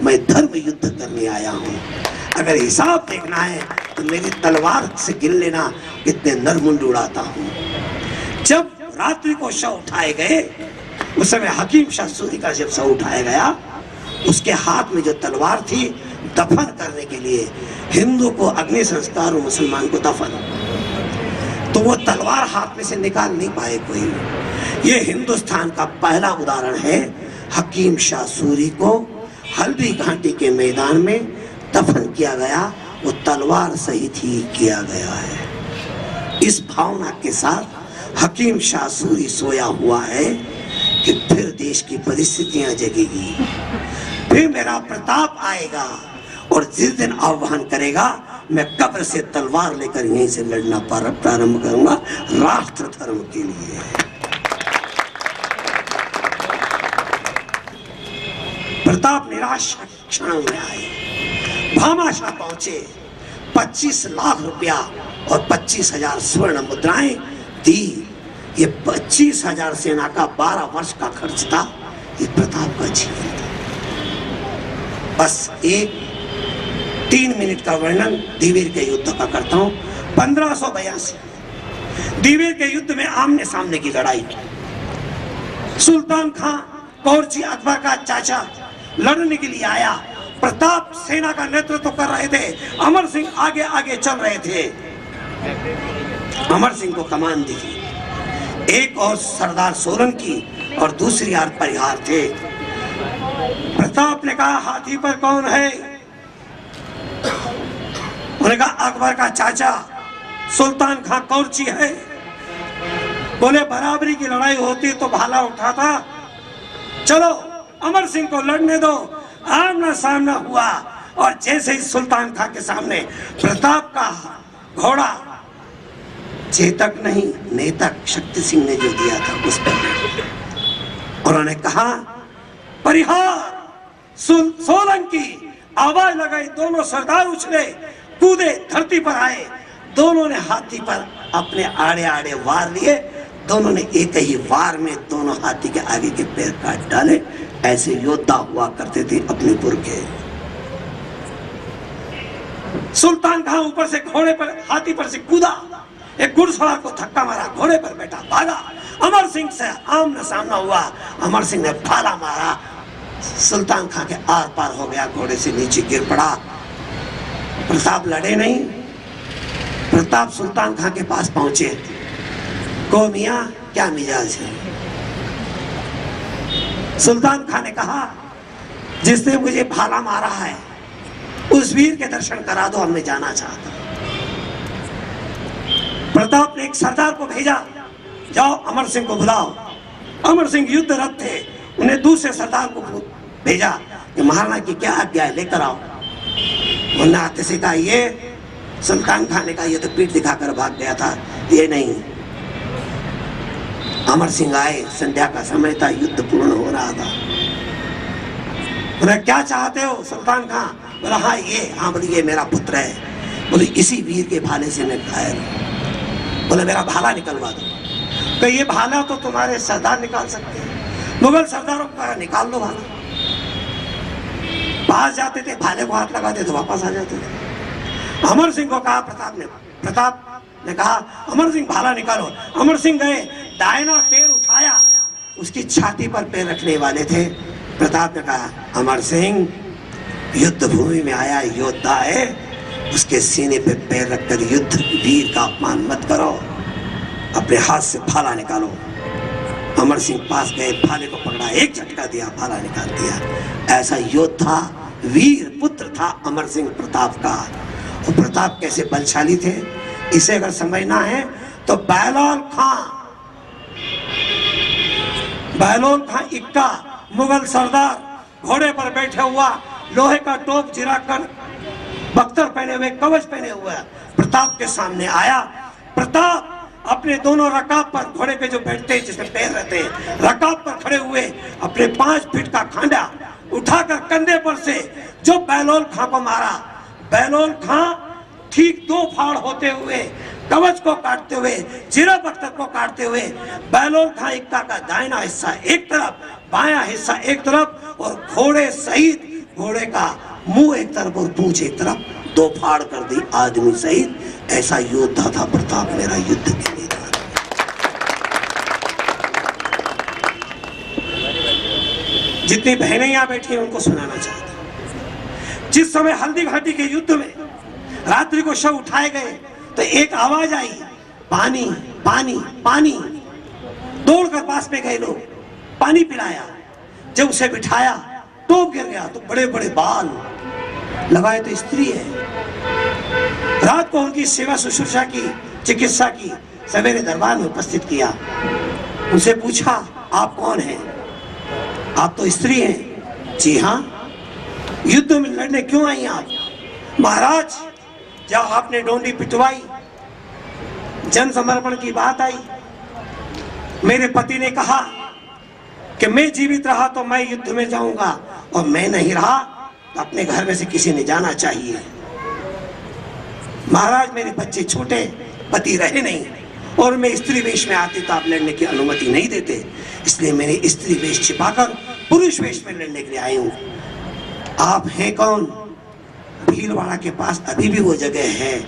मैं धर्म युद्ध करने आया हूं। अगर हिसाब देखना है तो मेरी तलवार से गिन लेना कितने नरमुंड उड़ाता हूं। जब रात्रि को शव उठाए गए, उस समय हकीम शाह सूरी का जब शव उठाया गया, उसके हाथ में जो तलवार थी, दफन करने के लिए, हिंदू को अग्नि संस्कार और मुसलमान को दफन, तो वो तलवार हाथ में से निकाल नहीं पाए कोई। ये हिंदुस्तान का पहला उदाहरण है। हकीम शाह सूरी को हल्दी घाटी के मैदान में दफन किया गया, वो तलवार सहित ही किया गया है। इस भावना के साथ हकीम शाह सूरी सोया हुआ है कि फिर देश की परिस्थितियां जगेगी, फिर मेरा प्रताप आएगा और जिस दिन आह्वान करेगा, मैं कब्र से तलवार लेकर यहीं से लड़ना प्रारंभ करूंगा राष्ट्र धर्म के लिए। प्रताप निराश क्षण में आए, भामाशाह पहुंचे, 25 लाख रुपया और 25,000 स्वर्ण मुद्राएं दी। ये 25,000 सेना का 12 वर्ष का खर्च था। ये प्रताप का जीवन था। बस एक 3 मिनट का वर्णन दीवीर के युद्ध का करता हूं। 1582 दीवीर के युद्ध में आमने सामने की लड़ाई। सुल्तान खां कौरची अकबर का चाचा लड़ने के लिए आया। प्रताप सेना का नेतृत्व कर रहे थे, अमर सिंह आगे आगे चल रहे थे। अमर सिंह को कमान दी। एक और सरदार सोलंकी और दूसरी आर परिहार थे। प्रताप ने कहा, हाथी पर कौन है? उन्होंने कहा, अकबर का चाचा सुल्तान खां कौरची है। बोले, बराबरी की लड़ाई होती तो भाला उठाता, चलो अमर सिंह को लड़ने दो। आमना सामना हुआ और जैसे ही सुल्तान खां के सामने प्रताप का घोड़ा, चेतक नहीं नेतक शक्ति सिंह ने जो दिया था, उस पर उन्होंने कहा, परिहार। सोलंकी आवाज लगाई, दोनों सरदार उछले कूदे, धरती पर आए। दोनों ने हाथी पर अपने आड़े आड़े वार लिए। दोनों ने एक ही वार में दोनों हाथी के आगे के पैर काट डाले। ऐसे योद्धा हुआ करते थे अपने पुरखे। सुल्तान खां ऊपर से घोड़े पर, हाथी पर से कूदा, एक घुड़सवार को धक्का मारा, घोड़े पर बैठा, भागा। अमर सिंह से आमना सामना हुआ। अमर सिंह ने भाला मारा, सुल्तान खां के आर पार हो गया, घोड़े से नीचे गिर पड़ा। प्रताप लड़े नहीं। प्रताप सुल्तान खां के पास पहुंचे। को मियां, क्या मिजाज है? सुल्तान खां ने कहा, जिसने मुझे भाला मारा है उस वीर के दर्शन करा दो, हमने जाना चाहता। प्रताप ने एक सरदार को भेजा, जाओ अमर सिंह को बुलाओ। अमर सिंह युद्ध रथ थे, उन्हें दूसरे सरदार को भेजा कि महाराणा की क्या आज्ञा है, लेकर आओ। उन्होंने आते से कहा, ये सुल्तान खाने का, ये तो पीठ दिखाकर भाग गया था, ये नहीं। अमर सिंह आए, संध्या का समय था, युद्ध पूर्ण हो रहा था। बोले क्या चाहते हो सुल्तान खां? बोला हाँ ये, हाँ बोले ये मेरा पुत्र है। बोले इसी वीर के भाले से मैं घायल हूं। बोले मेरा भाला निकलवा दो। तो ये भाला तो तुम्हारे सरदार निकाल सकते हैं, मुगल सरदारों का निकाल लो भाला। पास जाते थे, भाले को हाथ लगाते तो वापस आ जाते थे। अमर सिंह को कहा प्रताप ने कहा अमर सिंह भाला निकालो। अमर सिंह गए, दाहिना पैर उठाया, उसकी छाती पर पैर रखने वाले थे। प्रताप ने कहा अमर सिंह युद्ध भूमि में आया योद्धा है, उसके सीने पे पैर रखकर युद्ध वीर का अपमान मत करो, अपने हाथ से भाला निकालो। अमर सिंह पास गए, भाले को पकड़ा, एक झटका दिया, भाला निकाल दिया। ऐसा योद्धा वीर पुत्र था अमर सिंह प्रताप का। और प्रताप कैसे बलशाली थे, इसे अगर समझना है तो बहलोल खां इक्का, मुगल सरदार, घोड़े पर बैठे हुआ, लोहे का टोप जिराकर, बख्तर पहने हुए, कवच पहने हुए प्रताप के सामने आया। प्रताप अपने दोनों रकाब पर, घोड़े पे जो बैठते हैं जिसमें पैर रहते हैं, रकाब पर खड़े हुए अपने 5 फीट का खांडा उठाकर कंधे पर से जो बहलोल खां को मारा। बहलोल खां ठीक 2 फाड़ होते हुए, कवच को काटते हुए, जीरा बख्तर को काटते हुए, बहलोल खां इक्का का दाहिना हिस्सा एक तरफ, बायां हिस्सा एक तरफ, और घोड़े सहित, घोड़े का मुंह एक तरफ और पूंछ एक तरफ, 2 फाड़ कर दी आदमी सहित। ऐसा योद्धा था प्रताप, मेरा युद्ध के मैदान। जितनी बहनें यहां बैठी हैं उनको सुनाना चाहता हूं। जिस समय हल्दी घाटी के युद्ध में रात्रि को शव उठाए गए तो एक आवाज आई, पानी पानी पानी। दौड़कर पास में गए लोग, पानी पिलाया। जब उसे बिठाया, टोप गिर गया तो बड़े बड़े बाल लगाए तो स्त्री है। रात को उनकी सेवा शुश्रूषा की, चिकित्सा की, सवेरे दरबार में उपस्थित किया। उनसे पूछा आप कौन हैं? आप तो स्त्री हैं। जी हाँ। युद्ध में लड़ने क्यों आई आप? महाराज जब आपने डोंडी पिटवाई, जन समर्पण की बात आई, मेरे पति ने कहा कि मैं जीवित रहा तो मैं युद्ध में जाऊंगा, और मैं नहीं रहा तो अपने घर में से किसी ने जाना चाहिए। महाराज मेरे बच्चे छोटे, पति रहे नहीं, और मैं स्त्री वेश में आती तो आप लड़ने की अनुमति नहीं देते, इसलिए मैंने स्त्री वेश छिपाकर पुरुष वेश में लड़ने के लिए आई हूं। आप हैं कौन? भीलवाड़ा के पास अभी भी वो जगह है,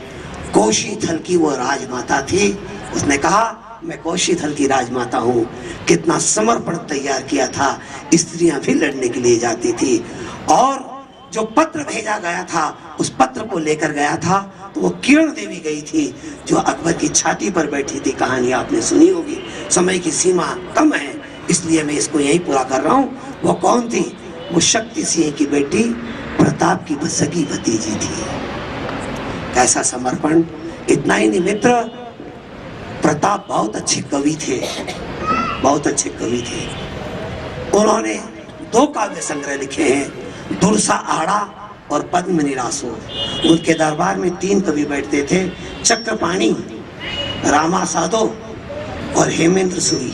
कोशी थल की वो राजमाता थी। उसने कहा मैं कोशी थल की राजमाता हूँ। कितना समर्पण तैयार किया था, स्त्रियां भी लड़ने के लिए जाती थी। और जो पत्र भेजा गया था, उस पत्र को लेकर गया था तो वो किरण देवी गई थी, जो अकबर की छाती पर बैठी थी। कहानी आपने सुनी होगी। समय की सीमा कम है, इसलिए मैं इसको यही पूरा कर रहा हूँ। वो कौन थी? वो शक्ति सिंह की बेटी प्रताप की सगी भतीजी थी। कैसा समर्पण! इतना ही नहीं मित्र, प्रताप बहुत अच्छे कवि थे, बहुत अच्छे कवि थे। उन्होंने 2 काव्य संग्रह लिखे हैं, दुर्सा आड़ा और पद्मिनी रासो। उनके दरबार में 3 कवि बैठते थे, चक्रपाणी, रामा साधो और हेमेंद्र सूरी।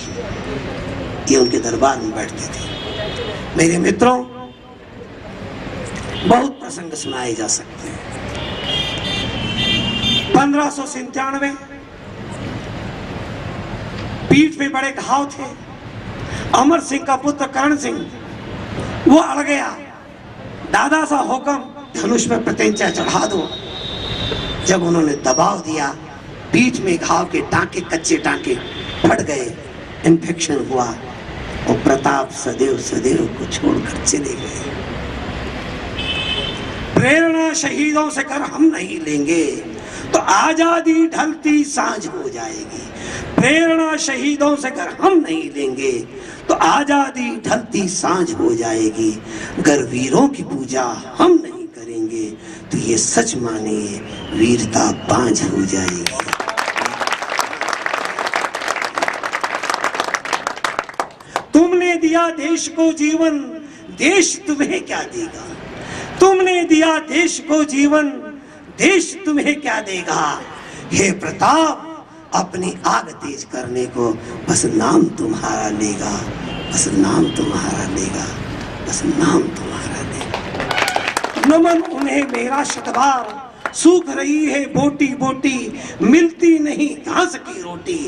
ये उनके दरबार में बैठते थे। मेरे मित्रों, बहुत प्रसंग सुनाए जा सकते हैं। 1597 पीठ में बड़े घाव थे। अमर सिंह का पुत्र करण सिंह वो अड़ गया। दादा सा हुक्म, धनुष में प्रत्यंचा चढ़ा दो। जब उन्होंने दबाव दिया, पीठ में घाव के टांके, कच्चे टांके फट गए, इन्फेक्शन हुआ, और प्रताप सदैव सदैव को छोड़कर चले गए। प्रेरणा शहीदों से कर हम नहीं लेंगे तो आजादी ढलती सांझ हो जाएगी। प्रेरणा शहीदों से कर हम नहीं लेंगे तो आजादी ढलती सांझ हो जाएगी। अगर वीरों की पूजा हम नहीं करेंगे तो ये सच मानिए वीरता बांझ हो जाएगी। दिया देश को जीवन, देश तुम्हें क्या देगा। तुमने दिया देश को जीवन, देश तुम्हें क्या देगा। हे प्रताप, अपनी आग तेज करने को बस नाम तुम्हारा लेगा, बस नाम तुम्हारा लेगा, बस नाम तुम्हारा लेगा। नमन उन्हें मेरा शतबार, सूख रही है बोटी बोटी, मिलती नहीं घास की रोटी।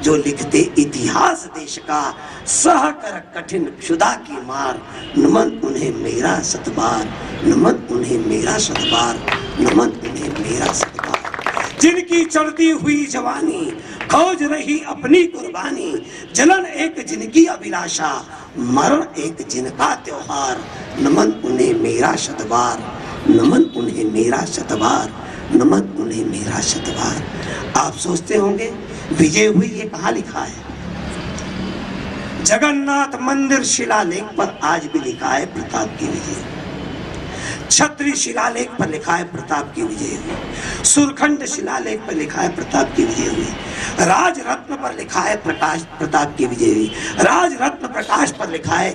जो लिखते इतिहास देश का, सह कर कठिन क्षुधा की मार। नमन उन्हें मेरा शतबार, नमन उन्हें मेरा शतबार, नमन उन्हें मेरा शतबार। जिनकी चढ़ती हुई जवानी, खोज रही अपनी कुर्बानी। जलन एक जिनकी अभिलाषा, मरण एक जिनका त्योहार। नमन उन्हें मेरा शतबार, नमन उन्हें मेरा शतबार, नमन उन्हें मेरा शतबार। आप सोचते होंगे विजय हुई ये कहाँ लिखा है? जगन्नाथ मंदिर शिलालेख पर आज भी लिखा है प्रताप की विजय। छत्री शिलालेख पर लिखा है प्रताप की विजय हुई। सुरखंड शिलालेख पर लिखा है प्रताप की विजय हुई। राज रत्न पर लिखा है प्रकाश प्रताप की विजय हुई। राज रत्न प्रकाश पर लिखा है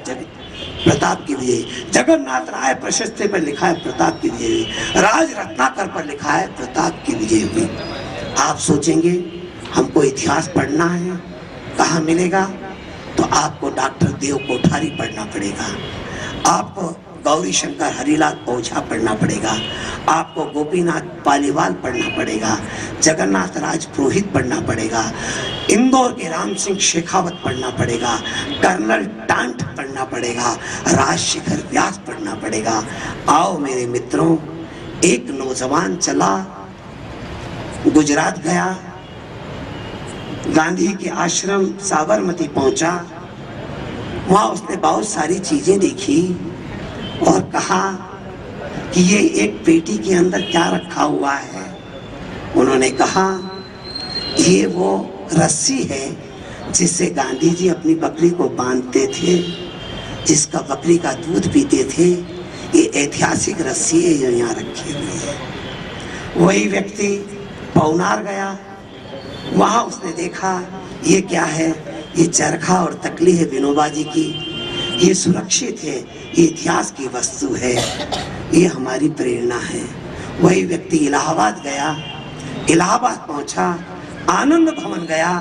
प्रताप की विजय। जगन्नाथ राय प्रशस्ति पर लिखा है प्रताप की विजय हुई। राज रत्नाकर पर लिखा है प्रताप की विजय हुई। आप सोचेंगे हमको इतिहास पढ़ना है, कहाँ मिलेगा? तो आपको डॉक्टर देव कोठारी पढ़ना पड़ेगा, आपको गौरी शंकर हरिलाल ओझा पढ़ना पड़ेगा, आपको गोपीनाथ पालीवाल पढ़ना पड़ेगा, जगन्नाथ राज पुरोहित पढ़ना पड़ेगा, इंदौर के राम सिंह शेखावत पढ़ना पड़ेगा, कर्नल टांट पढ़ना पड़ेगा, राजशेखर व्यास पढ़ना पड़ेगा। आओ मेरे मित्रों, एक नौजवान चला, गुजरात गया, गांधी के आश्रम साबरमती पहुंचा। वहां उसने बहुत सारी चीजें देखी और कहा कि ये एक पेटी के अंदर क्या रखा हुआ है। उन्होंने कहा ये वो रस्सी है जिससे गांधी जी अपनी बकरी को बांधते थे, जिसका बकरी का दूध पीते थे। ये ऐतिहासिक रस्सी है जो यहाँ रखी हुई है। वही व्यक्ति पौनार गया, वहां उसने देखा ये क्या है, ये चरखा और तकली है विनोबा जी की, ये सुरक्षित है, ये इतिहास की वस्तु है, ये हमारी प्रेरणा है। वही व्यक्ति इलाहाबाद गया, इलाहाबाद पहुंचा, आनंद भवन गया,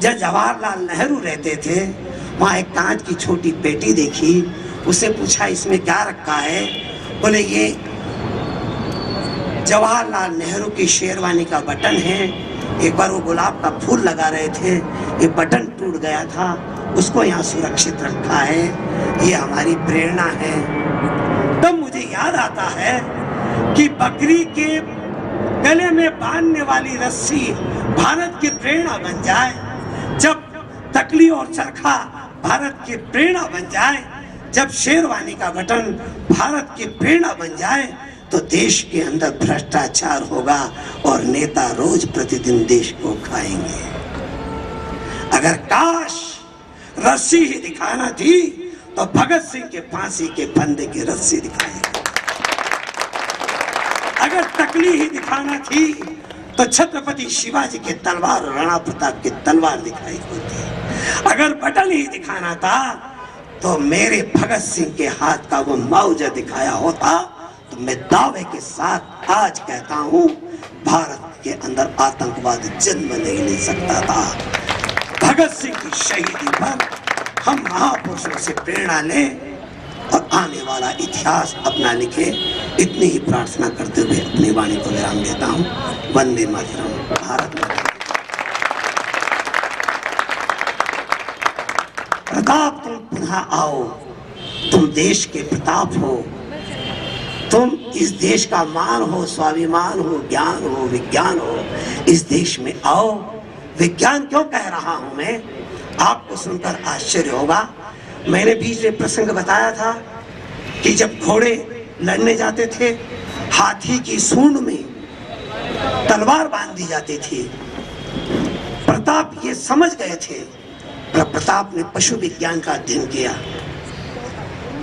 जहाँ जवाहरलाल नेहरू रहते थे। वहाँ एक कांच की छोटी पेटी देखी, उससे पूछा इसमें क्या रखा है? बोले ये जवाहरलाल नेहरू की शेरवानी का बटन है। एक बार वो गुलाब का फूल लगा रहे थे, ये बटन टूट गया था, उसको यहाँ सुरक्षित रखा है, ये हमारी प्रेरणा है। तब मुझे याद आता है कि बकरी के गले में बांधने वाली रस्सी भारत की प्रेरणा बन जाए, जब तकली और चरखा भारत की प्रेरणा बन जाए, जब शेरवानी का बटन भारत की प्रेरणा बन जाए, तो देश के अंदर भ्रष्टाचार होगा और नेता रोज प्रतिदिन देश को खाएंगे। अगर काश रस्सी ही दिखाना थी तो भगत सिंह के फांसी के फंदे की रस्सी दिखाई, अगर तकली ही दिखाना थी तो छत्रपति शिवाजी के तलवार, राणा प्रताप की तलवार दिखाई होती, अगर बटन ही दिखाना था तो मेरे भगत सिंह के हाथ का वो मौजा दिखाया होता। तो मैं दावे के साथ आज कहता हूं, भारत के अंदर आतंकवाद जन्म नहीं ले सकता था। भगत सिंह की शहीदी पर हम महापुरुषों से प्रेरणा लें और आने वाला इतिहास अपना लिखे। इतनी ही प्रार्थना करते हुए अपनी वाणी को विराम देता हूं। वंदे मातरम। भारत माता। प्रताप तुम पुनः आओ, तुम देश के प्रताप हो, तुम इस देश का मान हो, स्वाभिमान हो, ज्ञान हो, विज्ञान हो। इस देश में आओ। विज्ञान क्यों कह रहा हूं मैं, आपको सुनकर आश्चर्य होगा। मैंने बीच में प्रसंग बताया था कि जब घोड़े लड़ने जाते थे, हाथी की सूंड में तलवार बांध दी जाती थी। प्रताप ये समझ गए थे, पर प्रताप ने पशु विज्ञान का अध्ययन किया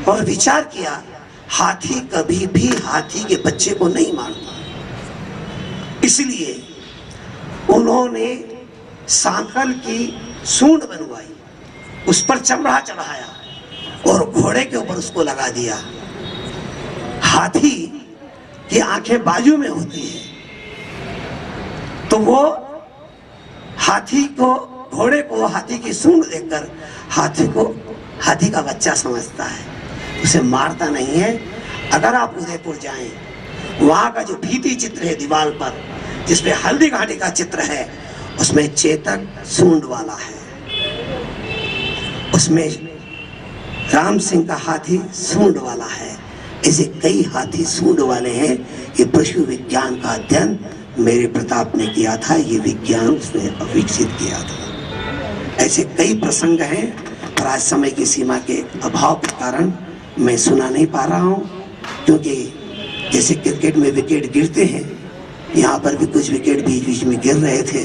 और विचार किया, हाथी कभी भी हाथी के बच्चे को नहीं मारता। इसलिए उन्होंने सांकल की सूंड बनवाई, उस पर चमड़ा चढ़ाया और घोड़े के ऊपर उसको लगा दिया। हाथी की आंखें बाजू में होती है, तो वो हाथी को, घोड़े को हाथी की सूंड देखकर हाथी को हाथी का बच्चा समझता है, उसे मारता नहीं है। अगर आप उदयपुर जाएं, वहां का जो भित्ति चित्र है दीवार पर, जिसमें हल्दी घाटी का चित्र है, उसमें चेतक सूंड वाला है, उसमें राम सिंह का हाथी सूंड वाला है। ऐसे कई हाथी सूंड वाले हैं। ये पशु विज्ञान का अध्ययन मेरे प्रताप ने किया था, ये विज्ञान उसने विकसित किया था। ऐसे कई प्रसंग हैं, पर आज समय की सीमा के अभाव के कारण मैं सुना नहीं पा रहा हूँ, क्योंकि जैसे क्रिकेट में विकेट गिरते हैं, यहाँ पर भी कुछ विकेट बीच बीच में गिर रहे थे,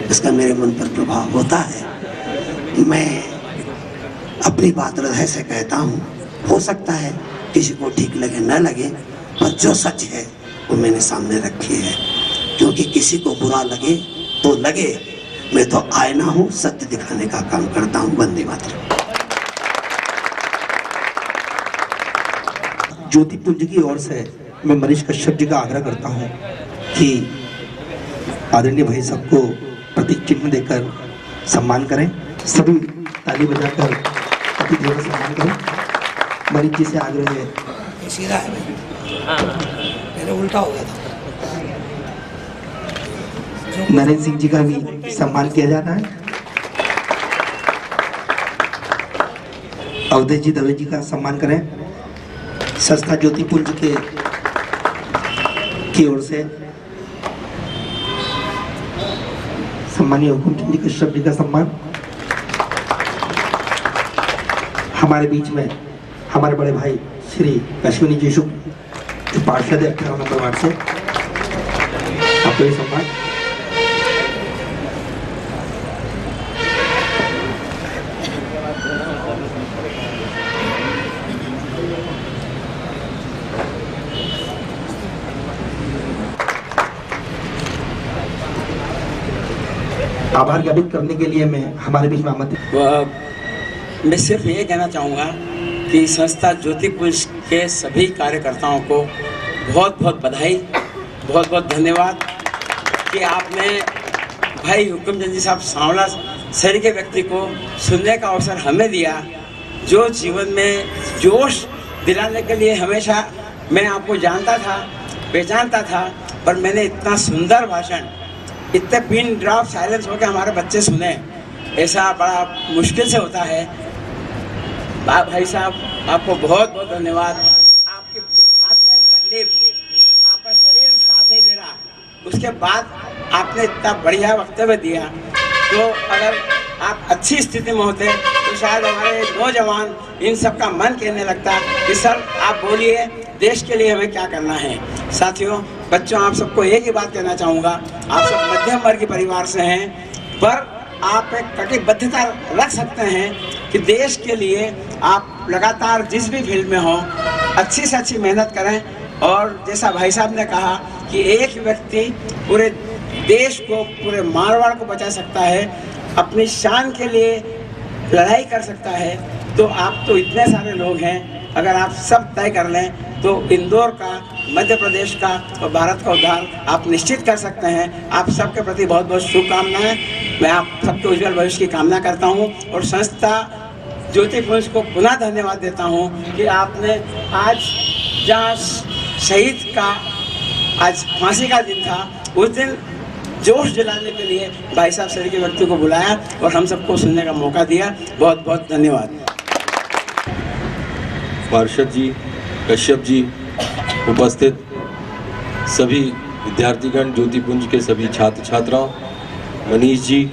उसका मेरे मन पर प्रभाव होता है। मैं अपनी बात हृदय से कहता हूँ, हो सकता है किसी को ठीक लगे न लगे, पर जो सच है वो मैंने सामने रखी है, क्योंकि किसी को बुरा लगे तो लगे, मैं तो आईना हूँ, सत्य दिखाने का काम करता हूँ। वंदे मातरम। ज्योतिपुंज की ओर से मैं मनीष कश्यप जी का आग्रह करता हूँ कि आदरणीय भाई सबको प्रतीक चिन्ह देकर सम्मान करें। सभी ताली बजाकर अतिथियों का सम्मान करें। मनीष जी से आग्रह है। सीधा है मेरे उल्टा हो गया था। नरेंद्र सिंह जी का भी सम्मान किया जाना है। अवधेश जी दवे जी का सम्मान करें। संस्था ज्योतिपुंज की ओर से सम्मानीय हुकुमचंद जी कश्यप जी का सम्मान। हमारे बीच में हमारे बड़े भाई श्री अश्विनी जी शुक्ल, जो पार्षद है 18 नंबर वार्ड से, आपको ये सम्मान। आभार ज्ञापित करने के लिए मैं हमारे बीच में आमंत्रित। मैं सिर्फ ये कहना चाहूँगा कि संस्था ज्योतिपुंज के सभी कार्यकर्ताओं को बहुत बहुत बधाई, बहुत बहुत धन्यवाद कि आपने भाई हुकुमचंद जी साहब सांवला शरीर के व्यक्ति को सुनने का अवसर हमें दिया, जो जीवन में जोश दिलाने के लिए हमेशा मैं आपको जानता था, पहचानता था, पर मैंने इतना सुंदर भाषण, इतने पिन ड्रॉप साइलेंस होकर हमारे बच्चे सुने, ऐसा बड़ा मुश्किल से होता है। भाई साहब आपको बहुत बहुत धन्यवाद। आपके हाथ में तकलीफ, आपका शरीर साथ नहीं दे रहा, उसके बाद आपने इतना बढ़िया वक्तव्य दिया, तो अगर आप अच्छी स्थिति में होते तो शायद हमारे नौजवान इन सब का मन कहने लगता कि सर आप बोलिए, देश के लिए हमें क्या करना है। साथियों, बच्चों, आप सबको एक ही बात कहना चाहूँगा, आप सब मध्यम वर्ग के परिवार से हैं, पर आप एक कटिबद्धता रख सकते हैं कि देश के लिए आप लगातार जिस भी फील्ड में हो अच्छी से अच्छी मेहनत करें। और जैसा भाई साहब ने कहा कि एक व्यक्ति पूरे देश को, पूरे मारवाड़ को बचा सकता है, अपनी शान के लिए लड़ाई कर सकता है, तो आप तो इतने सारे लोग हैं, अगर आप सब तय कर लें तो इंदौर का, मध्य प्रदेश का और भारत का उद्धार आप निश्चित कर सकते हैं। आप सबके प्रति बहुत बहुत शुभकामनाएं। मैं आप सबके उज्जवल भविष्य की कामना करता हूं और संस्था ज्योतिपुंज को पुनः धन्यवाद देता हूं कि आपने आज जहां शहीद का आज फांसी का दिन था, उस दिन जोश दिलाने के लिए भाई साहब शरीर के व्यक्ति को बुलाया और हम सबको सुनने का मौका दिया। बहुत बहुत धन्यवाद। पार्षद जी, कश्यप जी, उपस्थित सभी विद्यार्थीगण, ज्योतिपुंज के सभी छात्र छात्राओं, मनीष जी,